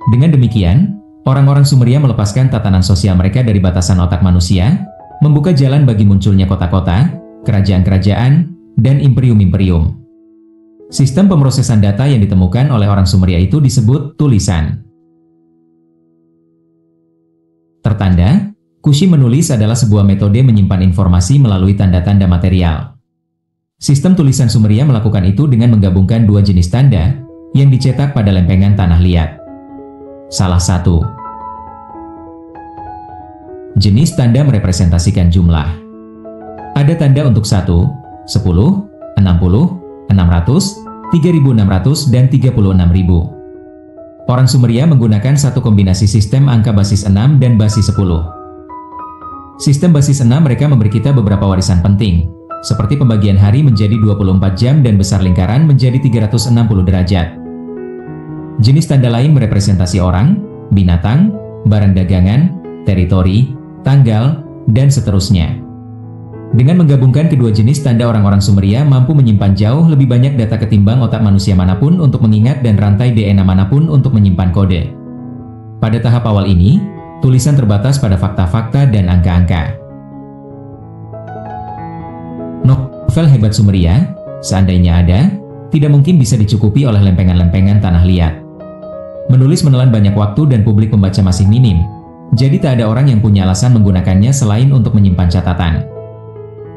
Dengan demikian, orang-orang Sumeria melepaskan tatanan sosial mereka dari batasan otak manusia, membuka jalan bagi munculnya kota-kota, kerajaan-kerajaan, dan imperium-imperium. Sistem pemrosesan data yang ditemukan oleh orang Sumeria itu disebut tulisan. Tertanda, Kushi menulis adalah sebuah metode menyimpan informasi melalui tanda-tanda material. Sistem tulisan Sumeria melakukan itu dengan menggabungkan dua jenis tanda yang dicetak pada lempengan tanah liat. Salah satu jenis tanda merepresentasikan jumlah. Ada tanda untuk 1, 10, 60, 600, 3600, dan 36.000. Orang Sumeria menggunakan satu kombinasi sistem angka basis 6 dan basis 10. Sistem basis 6 mereka memberi kita beberapa warisan penting, seperti pembagian hari menjadi 24 jam dan besar lingkaran menjadi 360 derajat. Jenis tanda lain merepresentasi orang, binatang, barang dagangan, teritori, tanggal, dan seterusnya. Dengan menggabungkan kedua jenis tanda, orang-orang Sumeria mampu menyimpan jauh lebih banyak data ketimbang otak manusia manapun untuk mengingat dan rantai DNA manapun untuk menyimpan kode. Pada tahap awal ini, tulisan terbatas pada fakta-fakta dan angka-angka. Novel hebat Sumeria, seandainya ada, tidak mungkin bisa dicukupi oleh lempengan-lempengan tanah liat. Menulis menelan banyak waktu dan publik pembaca masih minim, jadi tak ada orang yang punya alasan menggunakannya selain untuk menyimpan catatan.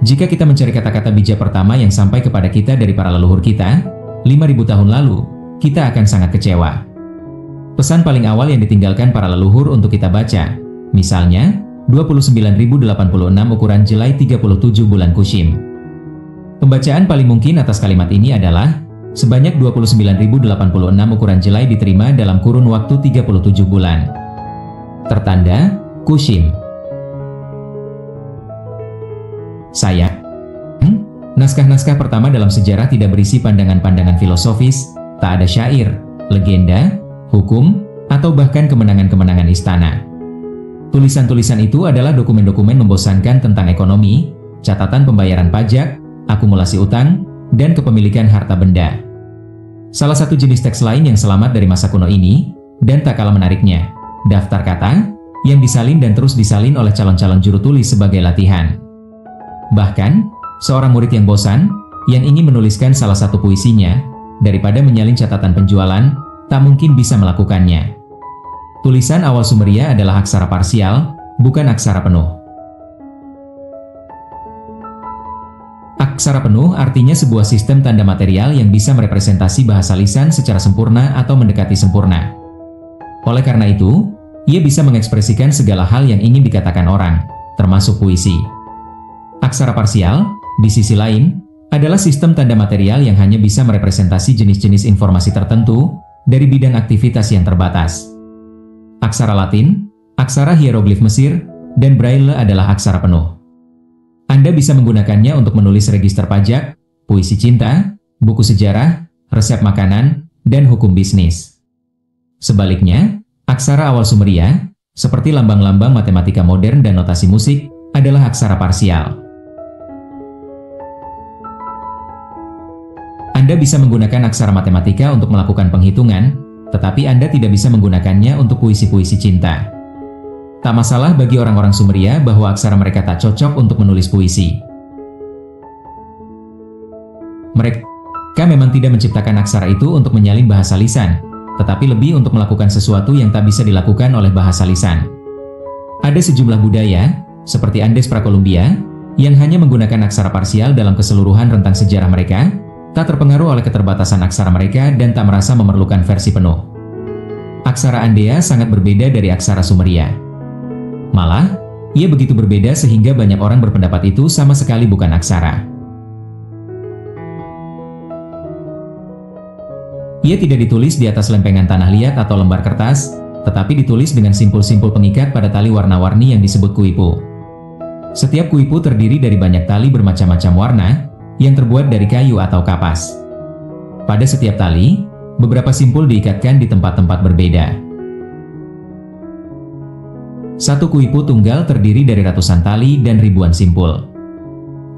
Jika kita mencari kata-kata bijak pertama yang sampai kepada kita dari para leluhur kita, 5.000 tahun lalu, kita akan sangat kecewa. Pesan paling awal yang ditinggalkan para leluhur untuk kita baca, misalnya, 29.086 ukuran jelai 37 bulan Kushim. Pembacaan paling mungkin atas kalimat ini adalah, sebanyak 29.086 ukuran jelai diterima dalam kurun waktu 37 bulan. Tertanda, Kushim. Sayang, naskah-naskah pertama dalam sejarah tidak berisi pandangan-pandangan filosofis, tak ada syair, legenda, hukum, atau bahkan kemenangan-kemenangan istana. Tulisan-tulisan itu adalah dokumen-dokumen membosankan tentang ekonomi, catatan pembayaran pajak, akumulasi utang, dan kepemilikan harta benda. Salah satu jenis teks lain yang selamat dari masa kuno ini, dan tak kalah menariknya, daftar kata, yang disalin dan terus disalin oleh calon-calon juru tulis sebagai latihan. Bahkan, seorang murid yang bosan, yang ingin menuliskan salah satu puisinya, daripada menyalin catatan penjualan, tak mungkin bisa melakukannya. Tulisan awal Sumeria adalah aksara parsial, bukan aksara penuh. Aksara penuh artinya sebuah sistem tanda material yang bisa merepresentasi bahasa lisan secara sempurna atau mendekati sempurna. Oleh karena itu, ia bisa mengekspresikan segala hal yang ingin dikatakan orang, termasuk puisi. Aksara parsial, di sisi lain, adalah sistem tanda material yang hanya bisa merepresentasi jenis-jenis informasi tertentu dari bidang aktivitas yang terbatas. Aksara Latin, aksara hieroglif Mesir, dan Braille adalah aksara penuh. Anda bisa menggunakannya untuk menulis register pajak, puisi cinta, buku sejarah, resep makanan, dan hukum bisnis. Sebaliknya, aksara awal Sumeria, seperti lambang-lambang matematika modern dan notasi musik, adalah aksara parsial. Anda bisa menggunakan aksara matematika untuk melakukan penghitungan, tetapi Anda tidak bisa menggunakannya untuk puisi-puisi cinta. Tak masalah bagi orang-orang Sumeria bahwa aksara mereka tak cocok untuk menulis puisi. Mereka memang tidak menciptakan aksara itu untuk menyalin bahasa lisan, tetapi lebih untuk melakukan sesuatu yang tak bisa dilakukan oleh bahasa lisan. Ada sejumlah budaya, seperti Andes Prakolumbia, yang hanya menggunakan aksara parsial dalam keseluruhan rentang sejarah mereka, tak terpengaruh oleh keterbatasan aksara mereka dan tak merasa memerlukan versi penuh. Aksara Andea sangat berbeda dari aksara Sumeria. Malah, ia begitu berbeda sehingga banyak orang berpendapat itu sama sekali bukan aksara. Ia tidak ditulis di atas lempengan tanah liat atau lembar kertas, tetapi ditulis dengan simpul-simpul pengikat pada tali warna-warni yang disebut kuipu. Setiap kuipu terdiri dari banyak tali bermacam-macam warna, yang terbuat dari kayu atau kapas. Pada setiap tali, beberapa simpul diikatkan di tempat-tempat berbeda. Satu kuipu tunggal terdiri dari ratusan tali dan ribuan simpul.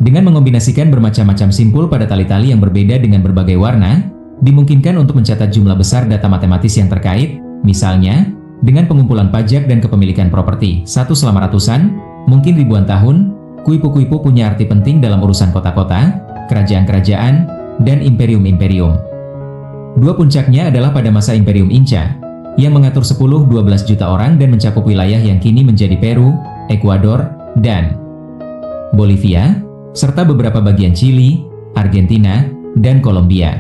Dengan mengombinasikan bermacam-macam simpul pada tali-tali yang berbeda dengan berbagai warna, dimungkinkan untuk mencatat jumlah besar data matematis yang terkait, misalnya, dengan pengumpulan pajak dan kepemilikan properti. Satu selama ratusan, mungkin ribuan tahun, kuipu-kuipu punya arti penting dalam urusan kota-kota, kerajaan-kerajaan, dan imperium-imperium. Dua puncaknya adalah pada masa Imperium Inca, yang mengatur 10-12 juta orang dan mencakup wilayah yang kini menjadi Peru, Ekuador, dan Bolivia, serta beberapa bagian Chili, Argentina, dan Kolombia.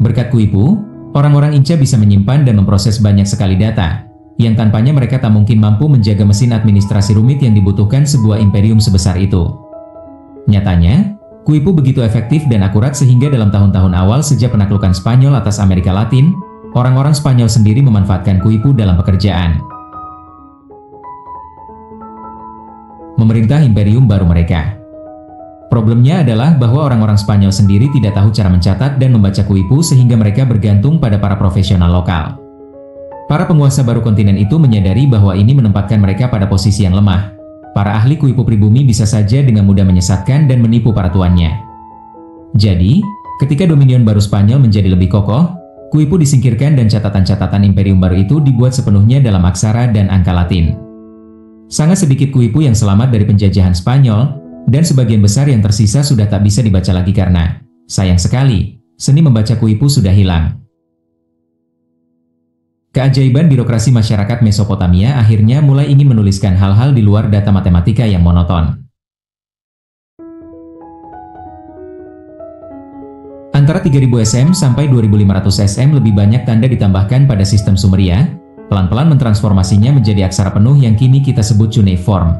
Berkat kuipu, orang-orang Inca bisa menyimpan dan memproses banyak sekali data, yang tanpanya mereka tak mungkin mampu menjaga mesin administrasi rumit yang dibutuhkan sebuah imperium sebesar itu. Nyatanya, kuipu begitu efektif dan akurat sehingga dalam tahun-tahun awal sejak penaklukan Spanyol atas Amerika Latin, orang-orang Spanyol sendiri memanfaatkan kuipu dalam pekerjaan. Memerintah imperium baru mereka. Problemnya adalah bahwa orang-orang Spanyol sendiri tidak tahu cara mencatat dan membaca kuipu sehingga mereka bergantung pada para profesional lokal. Para penguasa baru kontinen itu menyadari bahwa ini menempatkan mereka pada posisi yang lemah. Para ahli kuipu pribumi bisa saja dengan mudah menyesatkan dan menipu para tuannya. Jadi, ketika dominion baru Spanyol menjadi lebih kokoh, kuipu disingkirkan dan catatan-catatan imperium baru itu dibuat sepenuhnya dalam aksara dan angka Latin. Sangat sedikit kuipu yang selamat dari penjajahan Spanyol, dan sebagian besar yang tersisa sudah tak bisa dibaca lagi karena Sayang sekali, seni membaca kuipu sudah hilang. Keajaiban birokrasi masyarakat Mesopotamia akhirnya mulai ingin menuliskan hal-hal di luar data matematika yang monoton. Antara 3000 SM sampai 2500 SM lebih banyak tanda ditambahkan pada sistem Sumeria, pelan-pelan mentransformasinya menjadi aksara penuh yang kini kita sebut cuneiform.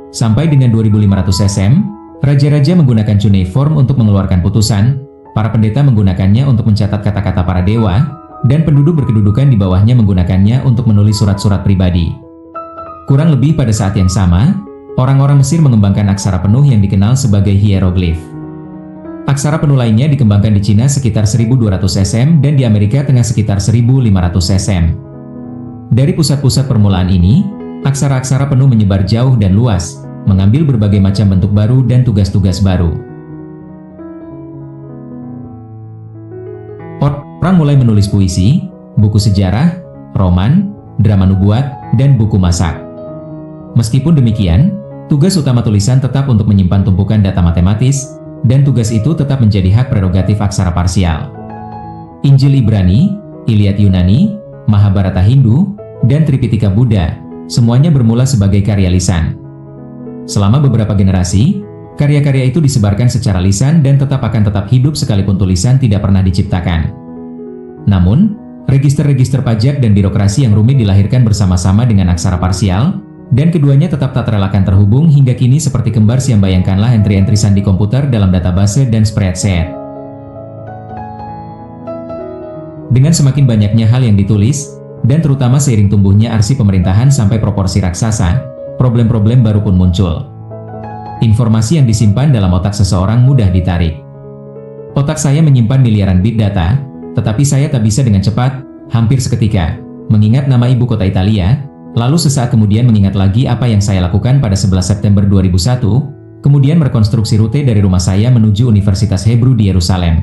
Sampai dengan 2500 SM, raja-raja menggunakan cuneiform untuk mengeluarkan putusan, para pendeta menggunakannya untuk mencatat kata-kata para dewa, dan penduduk berkedudukan di bawahnya menggunakannya untuk menulis surat-surat pribadi. Kurang lebih pada saat yang sama, orang-orang Mesir mengembangkan aksara penuh yang dikenal sebagai hieroglif. Aksara penuh lainnya dikembangkan di Cina sekitar 1200 SM dan di Amerika Tengah sekitar 1500 SM. Dari pusat-pusat permulaan ini, aksara-aksara penuh menyebar jauh dan luas, mengambil berbagai macam bentuk baru dan tugas-tugas baru. Orang mulai menulis puisi, buku sejarah, roman, drama nubuat, dan buku masak. Meskipun demikian, tugas utama tulisan tetap untuk menyimpan tumpukan data matematis, dan tugas itu tetap menjadi hak prerogatif aksara parsial. Injil Ibrani, Iliad Yunani, Mahabharata Hindu, dan Tripitaka Buddha, semuanya bermula sebagai karya lisan. Selama beberapa generasi, karya-karya itu disebarkan secara lisan dan tetap hidup sekalipun tulisan tidak pernah diciptakan. Namun, register-register pajak dan birokrasi yang rumit dilahirkan bersama-sama dengan aksara parsial, dan keduanya tetap tak terelakkan terhubung hingga kini seperti kembar siam. Bayangkanlah entry-entry sandi komputer dalam database dan spreadsheet. Dengan semakin banyaknya hal yang ditulis, dan terutama seiring tumbuhnya arsip pemerintahan sampai proporsi raksasa, problem-problem baru pun muncul. Informasi yang disimpan dalam otak seseorang mudah ditarik. Otak saya menyimpan miliaran bit data, tetapi saya tak bisa dengan cepat, hampir seketika, mengingat nama ibu kota Italia, lalu sesaat kemudian mengingat lagi apa yang saya lakukan pada 11 September 2001, kemudian merekonstruksi rute dari rumah saya menuju Universitas Hebrew di Yerusalem.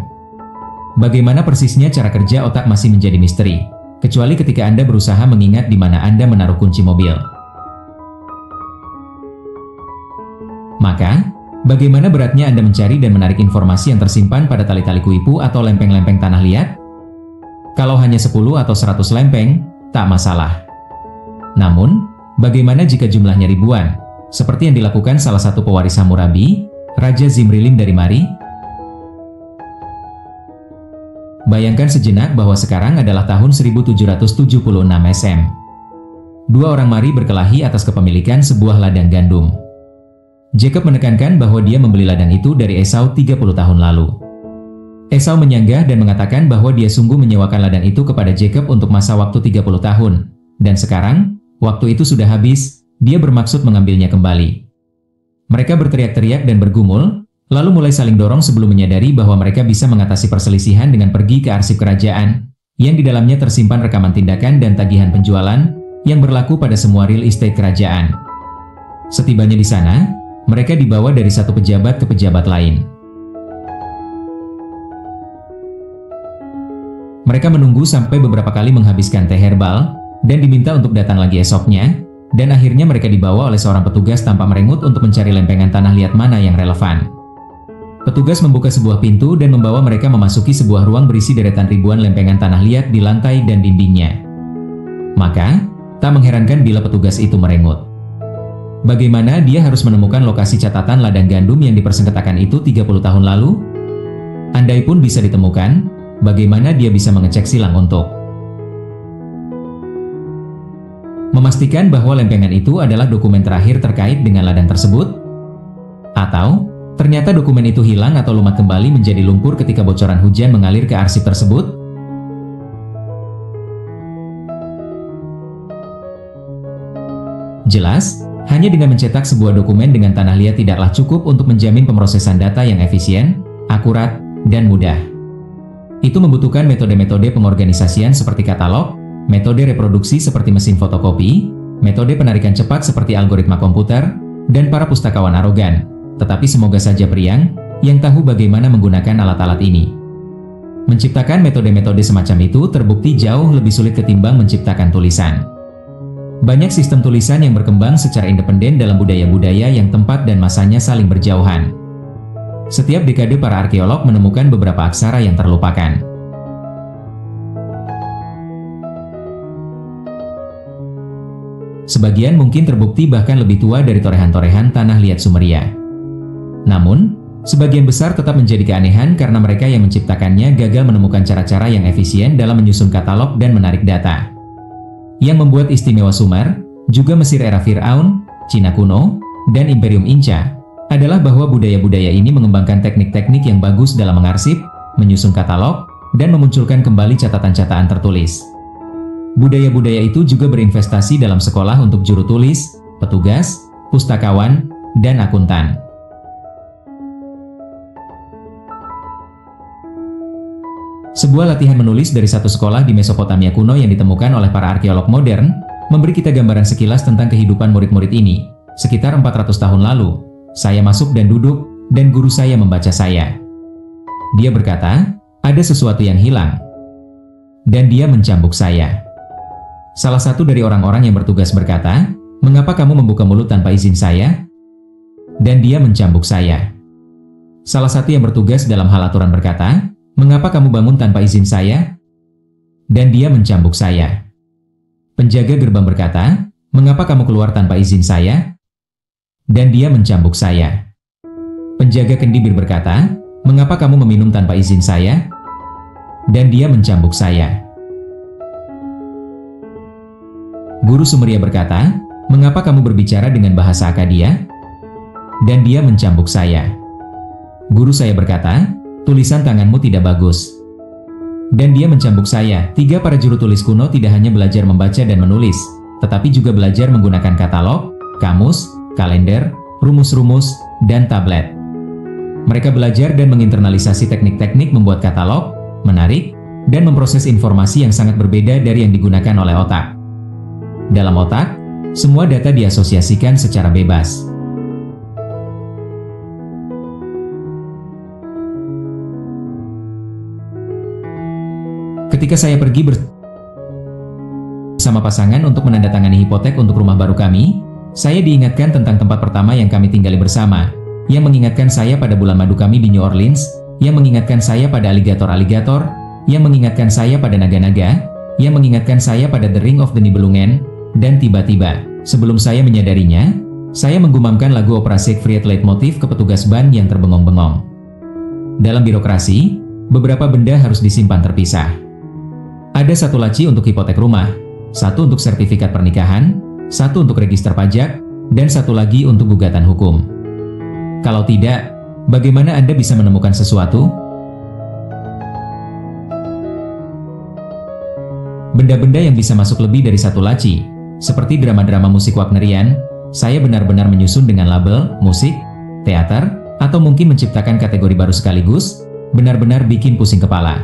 Bagaimana persisnya cara kerja otak masih menjadi misteri, kecuali ketika Anda berusaha mengingat di mana Anda menaruh kunci mobil. Maka, bagaimana beratnya Anda mencari dan menarik informasi yang tersimpan pada tali-tali kuipu atau lempeng-lempeng tanah liat? Kalau hanya 10 atau 100 lempeng, tak masalah. Namun, bagaimana jika jumlahnya ribuan, seperti yang dilakukan salah satu pewaris Hammurabi, Raja Zimrilim dari Mari? Bayangkan sejenak bahwa sekarang adalah tahun 1776 SM. Dua orang Mari berkelahi atas kepemilikan sebuah ladang gandum. Jacob menekankan bahwa dia membeli ladang itu dari Esau 30 tahun lalu. Esau menyanggah dan mengatakan bahwa dia sungguh menyewakan ladang itu kepada Jacob untuk masa waktu 30 tahun. Dan sekarang, waktu itu sudah habis, dia bermaksud mengambilnya kembali. Mereka berteriak-teriak dan bergumul, lalu mulai saling dorong sebelum menyadari bahwa mereka bisa mengatasi perselisihan dengan pergi ke arsip kerajaan, yang di dalamnya tersimpan rekaman tindakan dan tagihan penjualan, yang berlaku pada semua real estate kerajaan. Setibanya di sana, mereka dibawa dari satu pejabat ke pejabat lain. Mereka menunggu sampai beberapa kali menghabiskan teh herbal, dan diminta untuk datang lagi esoknya, dan akhirnya mereka dibawa oleh seorang petugas tanpa merengut untuk mencari lempengan tanah liat mana yang relevan. Petugas membuka sebuah pintu dan membawa mereka memasuki sebuah ruang berisi deretan ribuan lempengan tanah liat di lantai dan dindingnya. Maka, tak mengherankan bila petugas itu merengut. Bagaimana dia harus menemukan lokasi catatan ladang gandum yang dipersengketakan itu 30 tahun lalu? Andai pun bisa ditemukan, bagaimana dia bisa mengecek silang untuk memastikan bahwa lempengan itu adalah dokumen terakhir terkait dengan ladang tersebut? Atau, ternyata dokumen itu hilang atau lumat kembali menjadi lumpur ketika bocoran hujan mengalir ke arsip tersebut? Jelas, hanya dengan mencetak sebuah dokumen dengan tanah liat tidaklah cukup untuk menjamin pemrosesan data yang efisien, akurat, dan mudah. Itu membutuhkan metode-metode pengorganisasian seperti katalog, metode reproduksi seperti mesin fotokopi, metode penarikan cepat seperti algoritma komputer, dan para pustakawan arogan, tetapi semoga saja periang, yang tahu bagaimana menggunakan alat-alat ini. Menciptakan metode-metode semacam itu terbukti jauh lebih sulit ketimbang menciptakan tulisan. Banyak sistem tulisan yang berkembang secara independen dalam budaya-budaya yang tempat dan masanya saling berjauhan. Setiap dekade para arkeolog menemukan beberapa aksara yang terlupakan. Sebagian mungkin terbukti bahkan lebih tua dari torehan-torehan tanah liat Sumeria. Namun, sebagian besar tetap menjadi keanehan karena mereka yang menciptakannya gagal menemukan cara-cara yang efisien dalam menyusun katalog dan menarik data. Yang membuat istimewa Sumer, juga Mesir era Fir'aun, Cina kuno, dan Imperium Inca, adalah bahwa budaya-budaya ini mengembangkan teknik-teknik yang bagus dalam mengarsip, menyusun katalog, dan memunculkan kembali catatan-catatan tertulis. Budaya-budaya itu juga berinvestasi dalam sekolah untuk juru tulis, petugas, pustakawan, dan akuntan. Sebuah latihan menulis dari satu sekolah di Mesopotamia kuno yang ditemukan oleh para arkeolog modern, memberi kita gambaran sekilas tentang kehidupan murid-murid ini. Sekitar 400 tahun lalu, saya masuk dan duduk, dan guru saya membaca saya. Dia berkata, ada sesuatu yang hilang. Dan dia mencambuk saya. Salah satu dari orang-orang yang bertugas berkata, mengapa kamu membuka mulut tanpa izin saya? Dan dia mencambuk saya. Salah satu yang bertugas dalam hal aturan berkata, mengapa kamu bangun tanpa izin saya? Dan dia mencambuk saya. Penjaga gerbang berkata, mengapa kamu keluar tanpa izin saya? Dan dia mencambuk saya. Penjaga kendi bir berkata, mengapa kamu meminum tanpa izin saya? Dan dia mencambuk saya. Guru Sumeria berkata, mengapa kamu berbicara dengan bahasa Akkadia? Dan dia mencambuk saya. Guru saya berkata, tulisan tanganmu tidak bagus. Dan dia mencambuk saya. Tiga para juru tulis kuno tidak hanya belajar membaca dan menulis, tetapi juga belajar menggunakan katalog, kamus, kalender, rumus-rumus, dan tablet. Mereka belajar dan menginternalisasi teknik-teknik membuat katalog, menarik, dan memproses informasi yang sangat berbeda dari yang digunakan oleh otak. Dalam otak, semua data diasosiasikan secara bebas. Ketika saya pergi bersama pasangan untuk menandatangani hipotek untuk rumah baru kami, saya diingatkan tentang tempat pertama yang kami tinggali bersama, yang mengingatkan saya pada bulan madu kami di New Orleans, yang mengingatkan saya pada aligator-aligator, yang mengingatkan saya pada naga-naga, yang mengingatkan saya pada The Ring of the Nibelungen, dan tiba-tiba, sebelum saya menyadarinya, saya menggumamkan lagu opera Siegfried Leitmotif ke petugas ban yang terbengong-bengong. Dalam birokrasi, beberapa benda harus disimpan terpisah. Ada satu laci untuk hipotek rumah, satu untuk sertifikat pernikahan, satu untuk register pajak, dan satu lagi untuk gugatan hukum. Kalau tidak, bagaimana Anda bisa menemukan sesuatu? Benda-benda yang bisa masuk lebih dari satu laci, seperti drama-drama musik Wagnerian, saya benar-benar menyusun dengan label, musik, teater, atau mungkin menciptakan kategori baru sekaligus, benar-benar bikin pusing kepala.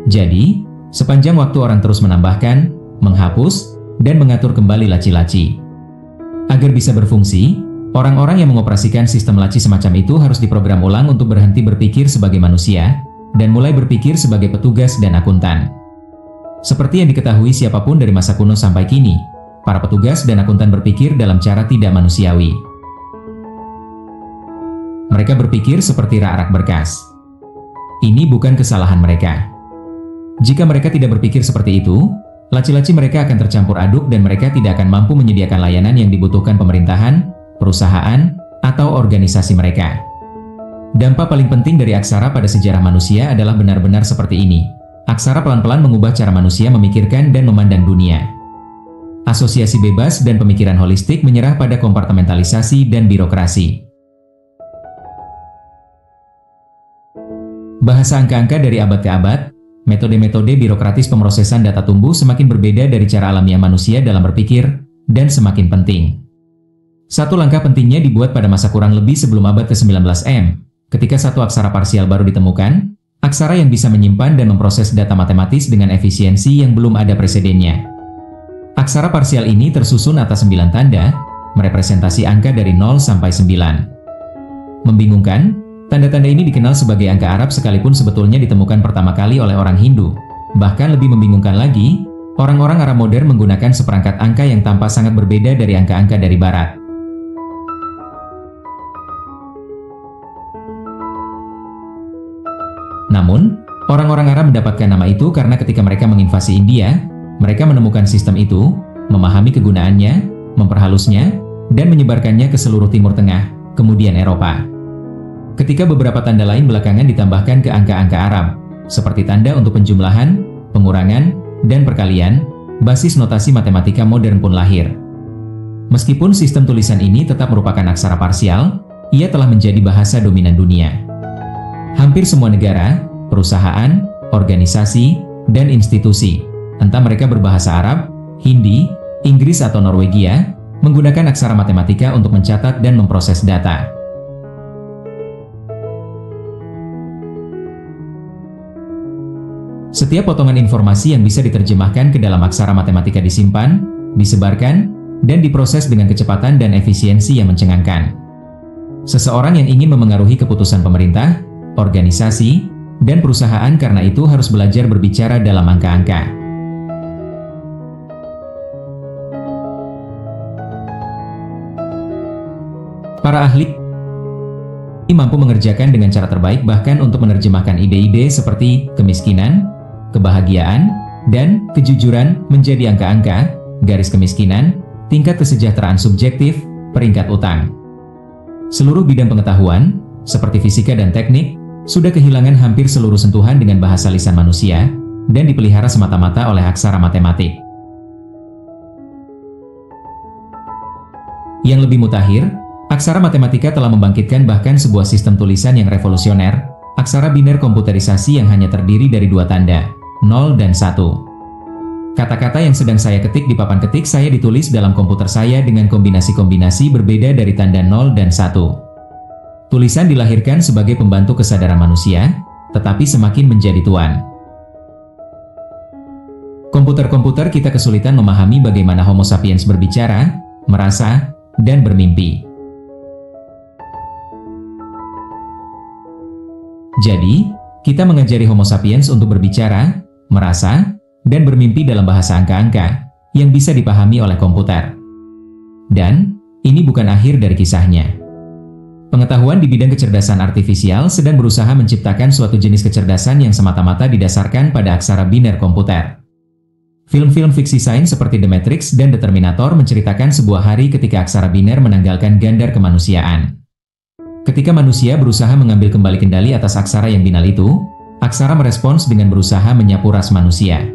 Jadi, sepanjang waktu orang terus menambahkan, menghapus, dan mengatur kembali laci-laci. Agar bisa berfungsi, orang-orang yang mengoperasikan sistem laci semacam itu harus diprogram ulang untuk berhenti berpikir sebagai manusia, dan mulai berpikir sebagai petugas dan akuntan. Seperti yang diketahui siapapun dari masa kuno sampai kini, para petugas dan akuntan berpikir dalam cara tidak manusiawi. Mereka berpikir seperti rak-rak berkas. Ini bukan kesalahan mereka. Jika mereka tidak berpikir seperti itu, laci-laci mereka akan tercampur aduk dan mereka tidak akan mampu menyediakan layanan yang dibutuhkan pemerintahan, perusahaan, atau organisasi mereka. Dampak paling penting dari aksara pada sejarah manusia adalah benar-benar seperti ini. Aksara pelan-pelan mengubah cara manusia memikirkan dan memandang dunia. Asosiasi bebas dan pemikiran holistik menyerah pada kompartementalisasi dan birokrasi. Bahasa angka-angka dari abad ke abad, metode-metode birokratis pemrosesan data tumbuh semakin berbeda dari cara alamiah manusia dalam berpikir, dan semakin penting. Satu langkah pentingnya dibuat pada masa kurang lebih sebelum abad ke-19 M, ketika satu aksara parsial baru ditemukan, aksara yang bisa menyimpan dan memproses data matematis dengan efisiensi yang belum ada presidennya. Aksara parsial ini tersusun atas 9 tanda, merepresentasi angka dari 0 sampai 9. Membingungkan, tanda-tanda ini dikenal sebagai angka Arab sekalipun sebetulnya ditemukan pertama kali oleh orang Hindu. Bahkan lebih membingungkan lagi, orang-orang Arab modern menggunakan seperangkat angka yang tampak sangat berbeda dari angka-angka dari Barat. Namun, orang-orang Arab mendapatkan nama itu karena ketika mereka menginvasi India, mereka menemukan sistem itu, memahami kegunaannya, memperhalusnya, dan menyebarkannya ke seluruh Timur Tengah, kemudian Eropa. Ketika beberapa tanda lain belakangan ditambahkan ke angka-angka Arab, seperti tanda untuk penjumlahan, pengurangan, dan perkalian, basis notasi matematika modern pun lahir. Meskipun sistem tulisan ini tetap merupakan aksara parsial, ia telah menjadi bahasa dominan dunia. Hampir semua negara, perusahaan, organisasi, dan institusi, entah mereka berbahasa Arab, Hindi, Inggris atau Norwegia, menggunakan aksara matematika untuk mencatat dan memproses data. Setiap potongan informasi yang bisa diterjemahkan ke dalam aksara matematika disimpan, disebarkan, dan diproses dengan kecepatan dan efisiensi yang mencengangkan. Seseorang yang ingin memengaruhi keputusan pemerintah, organisasi, dan perusahaan karena itu harus belajar berbicara dalam angka-angka. Para ahli mampu mengerjakan dengan cara terbaik bahkan untuk menerjemahkan ide-ide seperti kemiskinan, kebahagiaan, dan kejujuran menjadi angka-angka, garis kemiskinan, tingkat kesejahteraan subjektif, peringkat utang. Seluruh bidang pengetahuan, seperti fisika dan teknik, sudah kehilangan hampir seluruh sentuhan dengan bahasa lisan manusia, dan dipelihara semata-mata oleh aksara matematik. Yang lebih mutakhir, aksara matematika telah membangkitkan bahkan sebuah sistem tulisan yang revolusioner, aksara biner komputerisasi yang hanya terdiri dari dua tanda, 0 dan 1. Kata-kata yang sedang saya ketik di papan ketik saya ditulis dalam komputer saya dengan kombinasi-kombinasi berbeda dari tanda 0 dan 1. Tulisan dilahirkan sebagai pembantu kesadaran manusia, tetapi semakin menjadi tuan. Komputer-komputer kita kesulitan memahami bagaimana Homo sapiens berbicara, merasa, dan bermimpi. Jadi, kita mengajari Homo sapiens untuk berbicara, merasa, dan bermimpi dalam bahasa angka-angka yang bisa dipahami oleh komputer. Dan, ini bukan akhir dari kisahnya. Pengetahuan di bidang kecerdasan artifisial sedang berusaha menciptakan suatu jenis kecerdasan yang semata-mata didasarkan pada aksara biner komputer. Film-film fiksi sains seperti The Matrix dan The Terminator menceritakan sebuah hari ketika aksara biner menanggalkan gandar kemanusiaan. Ketika manusia berusaha mengambil kembali kendali atas aksara yang binal itu, aksara merespons dengan berusaha menyapu ras manusia.